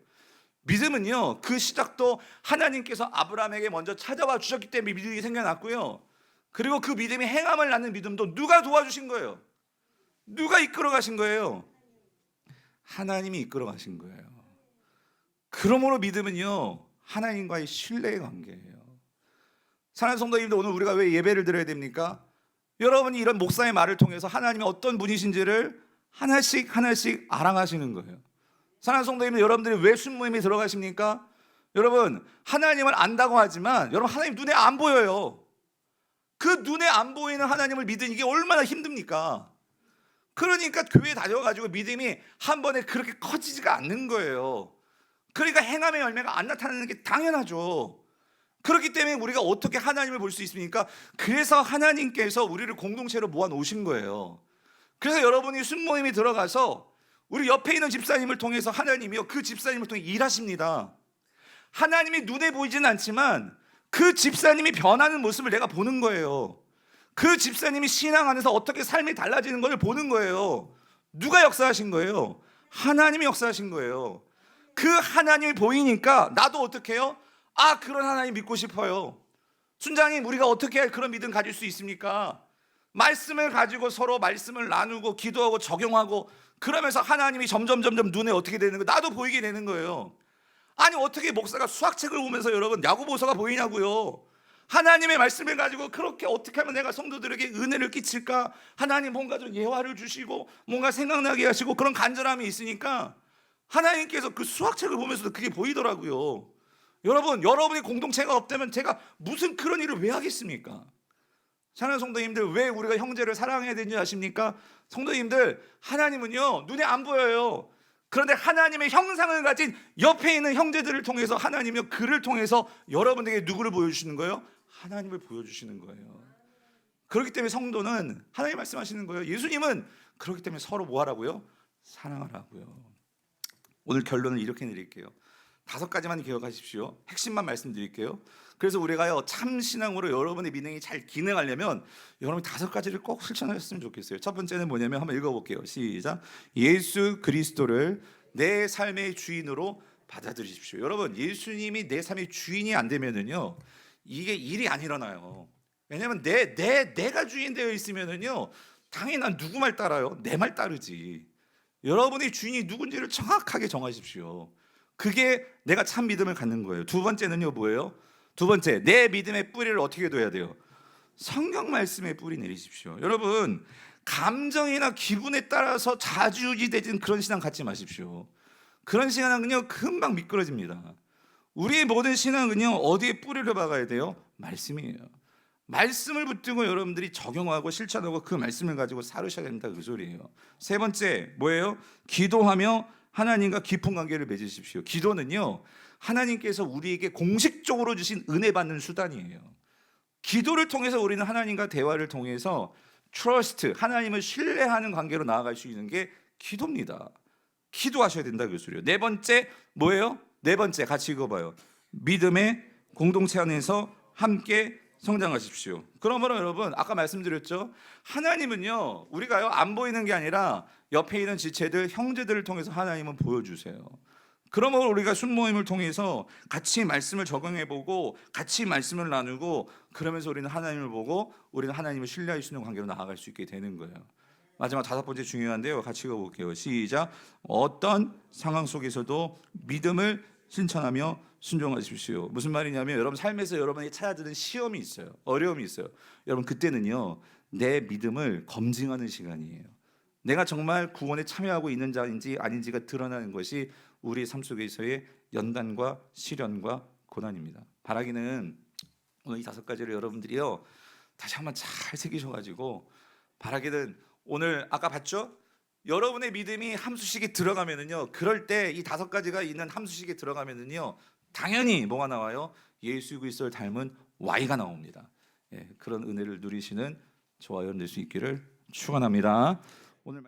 믿음은요, 그 시작도 하나님께서 아브라함에게 먼저 찾아와 주셨기 때문에 믿음이 생겨났고요, 그리고 그 믿음이 행함을 낳는 믿음도 누가 도와주신 거예요? 누가 이끌어 가신 거예요? 하나님이 이끌어 가신 거예요. 그러므로 믿음은요, 하나님과의 신뢰의 관계예요. 사랑하는 성도님들, 오늘 우리가 왜 예배를 드려야 됩니까? 여러분이 이런 목사의 말을 통해서 하나님이 어떤 분이신지를 하나씩 하나씩 알아가시는 거예요. 사랑하는 성도님들, 여러분들이 왜 순모임에 들어가십니까? 여러분, 하나님을 안다고 하지만 여러분, 하나님 눈에 안 보여요. 그 눈에 안 보이는 하나님을 믿으니 이게 얼마나 힘듭니까? 그러니까 교회 다녀가지고 믿음이 한 번에 그렇게 커지지가 않는 거예요. 그러니까 행함의 열매가 안 나타나는 게 당연하죠. 그렇기 때문에 우리가 어떻게 하나님을 볼 수 있습니까? 그래서 하나님께서 우리를 공동체로 모아 놓으신 거예요. 그래서 여러분이 순모임에 들어가서 우리 옆에 있는 집사님을 통해서 하나님이요, 그 집사님을 통해 일하십니다. 하나님이 눈에 보이진 않지만 그 집사님이 변하는 모습을 내가 보는 거예요. 그 집사님이 신앙 안에서 어떻게 삶이 달라지는 걸 보는 거예요. 누가 역사하신 거예요? 하나님이 역사하신 거예요. 그 하나님이 보이니까 나도 어떻게 해요? 아, 그런 하나님 믿고 싶어요. 순장님, 우리가 어떻게 그런 믿음 가질 수 있습니까? 말씀을 가지고 서로 말씀을 나누고 기도하고 적용하고 그러면서 하나님이 점점 눈에 어떻게 되는 거예요? 나도 보이게 되는 거예요. 아니, 어떻게 목사가 수학책을 보면서 여러분 야고보서가 보이냐고요. 하나님의 말씀을 가지고 그렇게 어떻게 하면 내가 성도들에게 은혜를 끼칠까? 하나님 뭔가 좀 예화를 주시고 뭔가 생각나게 하시고 그런 간절함이 있으니까 하나님께서 그 수학책을 보면서도 그게 보이더라고요. 여러분, 여러분이 공동체가 없다면 제가 무슨 그런 일을 왜 하겠습니까? 사랑하는 성도님들, 왜 우리가 형제를 사랑해야 되는지 아십니까? 성도님들, 하나님은요, 눈에 안 보여요. 그런데 하나님의 형상을 가진 옆에 있는 형제들을 통해서 하나님이 그를 통해서 여러분에게 누구를 보여주시는 거예요? 하나님을 보여주시는 거예요. 그렇기 때문에 성도는 하나님 말씀하시는 거예요. 예수님은 그렇기 때문에 서로 뭐 하라고요? 사랑하라고요. 오늘 결론을 이렇게 내릴게요. 5가지만 기억하십시오. 핵심만 말씀드릴게요. 그래서 우리가요, 참 신앙으로 여러분의 믿음이 잘 기능하려면 여러분이 5가지를 꼭 실천하셨으면 좋겠어요. 첫 번째는 뭐냐면 한번 읽어볼게요. 시작. 예수 그리스도를 내 삶의 주인으로 받아들이십시오. 여러분, 예수님이 내 삶의 주인이 안 되면은요, 이게 일이 안 일어나요. 왜냐면 내가 주인 되어 있으면은요, 당연히 난 누구 말 따라요? 내 말 따르지. 여러분의 주인이 누군지를 정확하게 정하십시오. 그게 내가 참 믿음을 갖는 거예요. 두 번째는요, 뭐예요? 두 번째, 내 믿음의 뿌리를 어떻게 둬야 돼요? 성경 말씀의 뿌리 내리십시오. 여러분, 감정이나 기분에 따라서 좌지우지되는 그런 신앙 갖지 마십시오. 그런 신앙은요, 금방 미끄러집니다. 우리의 모든 신앙은요, 어디에 뿌리를 박아야 돼요? 말씀이에요. 말씀을 붙들고 여러분들이 적용하고 실천하고 그 말씀을 가지고 살으셔야 된다, 그 소리예요. 세 번째, 뭐예요? 기도하며 하나님과 깊은 관계를 맺으십시오. 기도는요, 하나님께서 우리에게 공식적으로 주신 은혜 받는 수단이에요. 기도를 통해서 우리는 하나님과 대화를 통해서 트러스트, 하나님을 신뢰하는 관계로 나아갈 수 있는 게 기도입니다. 기도하셔야 된다, 그 소리예요. 네 번째, 뭐예요? 네 번째, 같이 읽어봐요. 믿음의 공동체 안에서 함께 성장하십시오. 그러므로 여러분, 아까 말씀드렸죠, 하나님은요, 우리가요 안 보이는 게 아니라 옆에 있는 지체들, 형제들을 통해서 하나님은 보여주세요. 그러므로 우리가 순모임을 통해서 같이 말씀을 적용해보고 같이 말씀을 나누고 그러면서 우리는 하나님을 보고 우리는 하나님을 신뢰할 수 있는 관계로 나아갈 수 있게 되는 거예요. 마지막 5번째 중요한데요, 같이 읽어볼게요. 시작. 어떤 상황 속에서도 믿음을 실천하며 순종하십시오. 무슨 말이냐면, 여러분 삶에서 여러분이 찾아드는 시험이 있어요. 어려움이 있어요. 여러분, 그때는요, 내 믿음을 검증하는 시간이에요. 내가 정말 구원에 참여하고 있는 자인지 아닌지가 드러나는 것이 우리 삶 속에서의 연단과 시련과 고난입니다. 바라기는 오늘 이 5가지를 여러분들이요, 다시 한번 잘 새기셔가지고, 바라기는 오늘 아까 봤죠? 여러분의 믿음이 함수식에 들어가면은요, 그럴 때 이 5가지가 있는 함수식에 들어가면은요, 당연히 뭐가 나와요? 예수 그리스도를 닮은 Y가 나옵니다. 예, 그런 은혜를 누리시는 저와 여러분 될 수 있기를 축원합니다. 오늘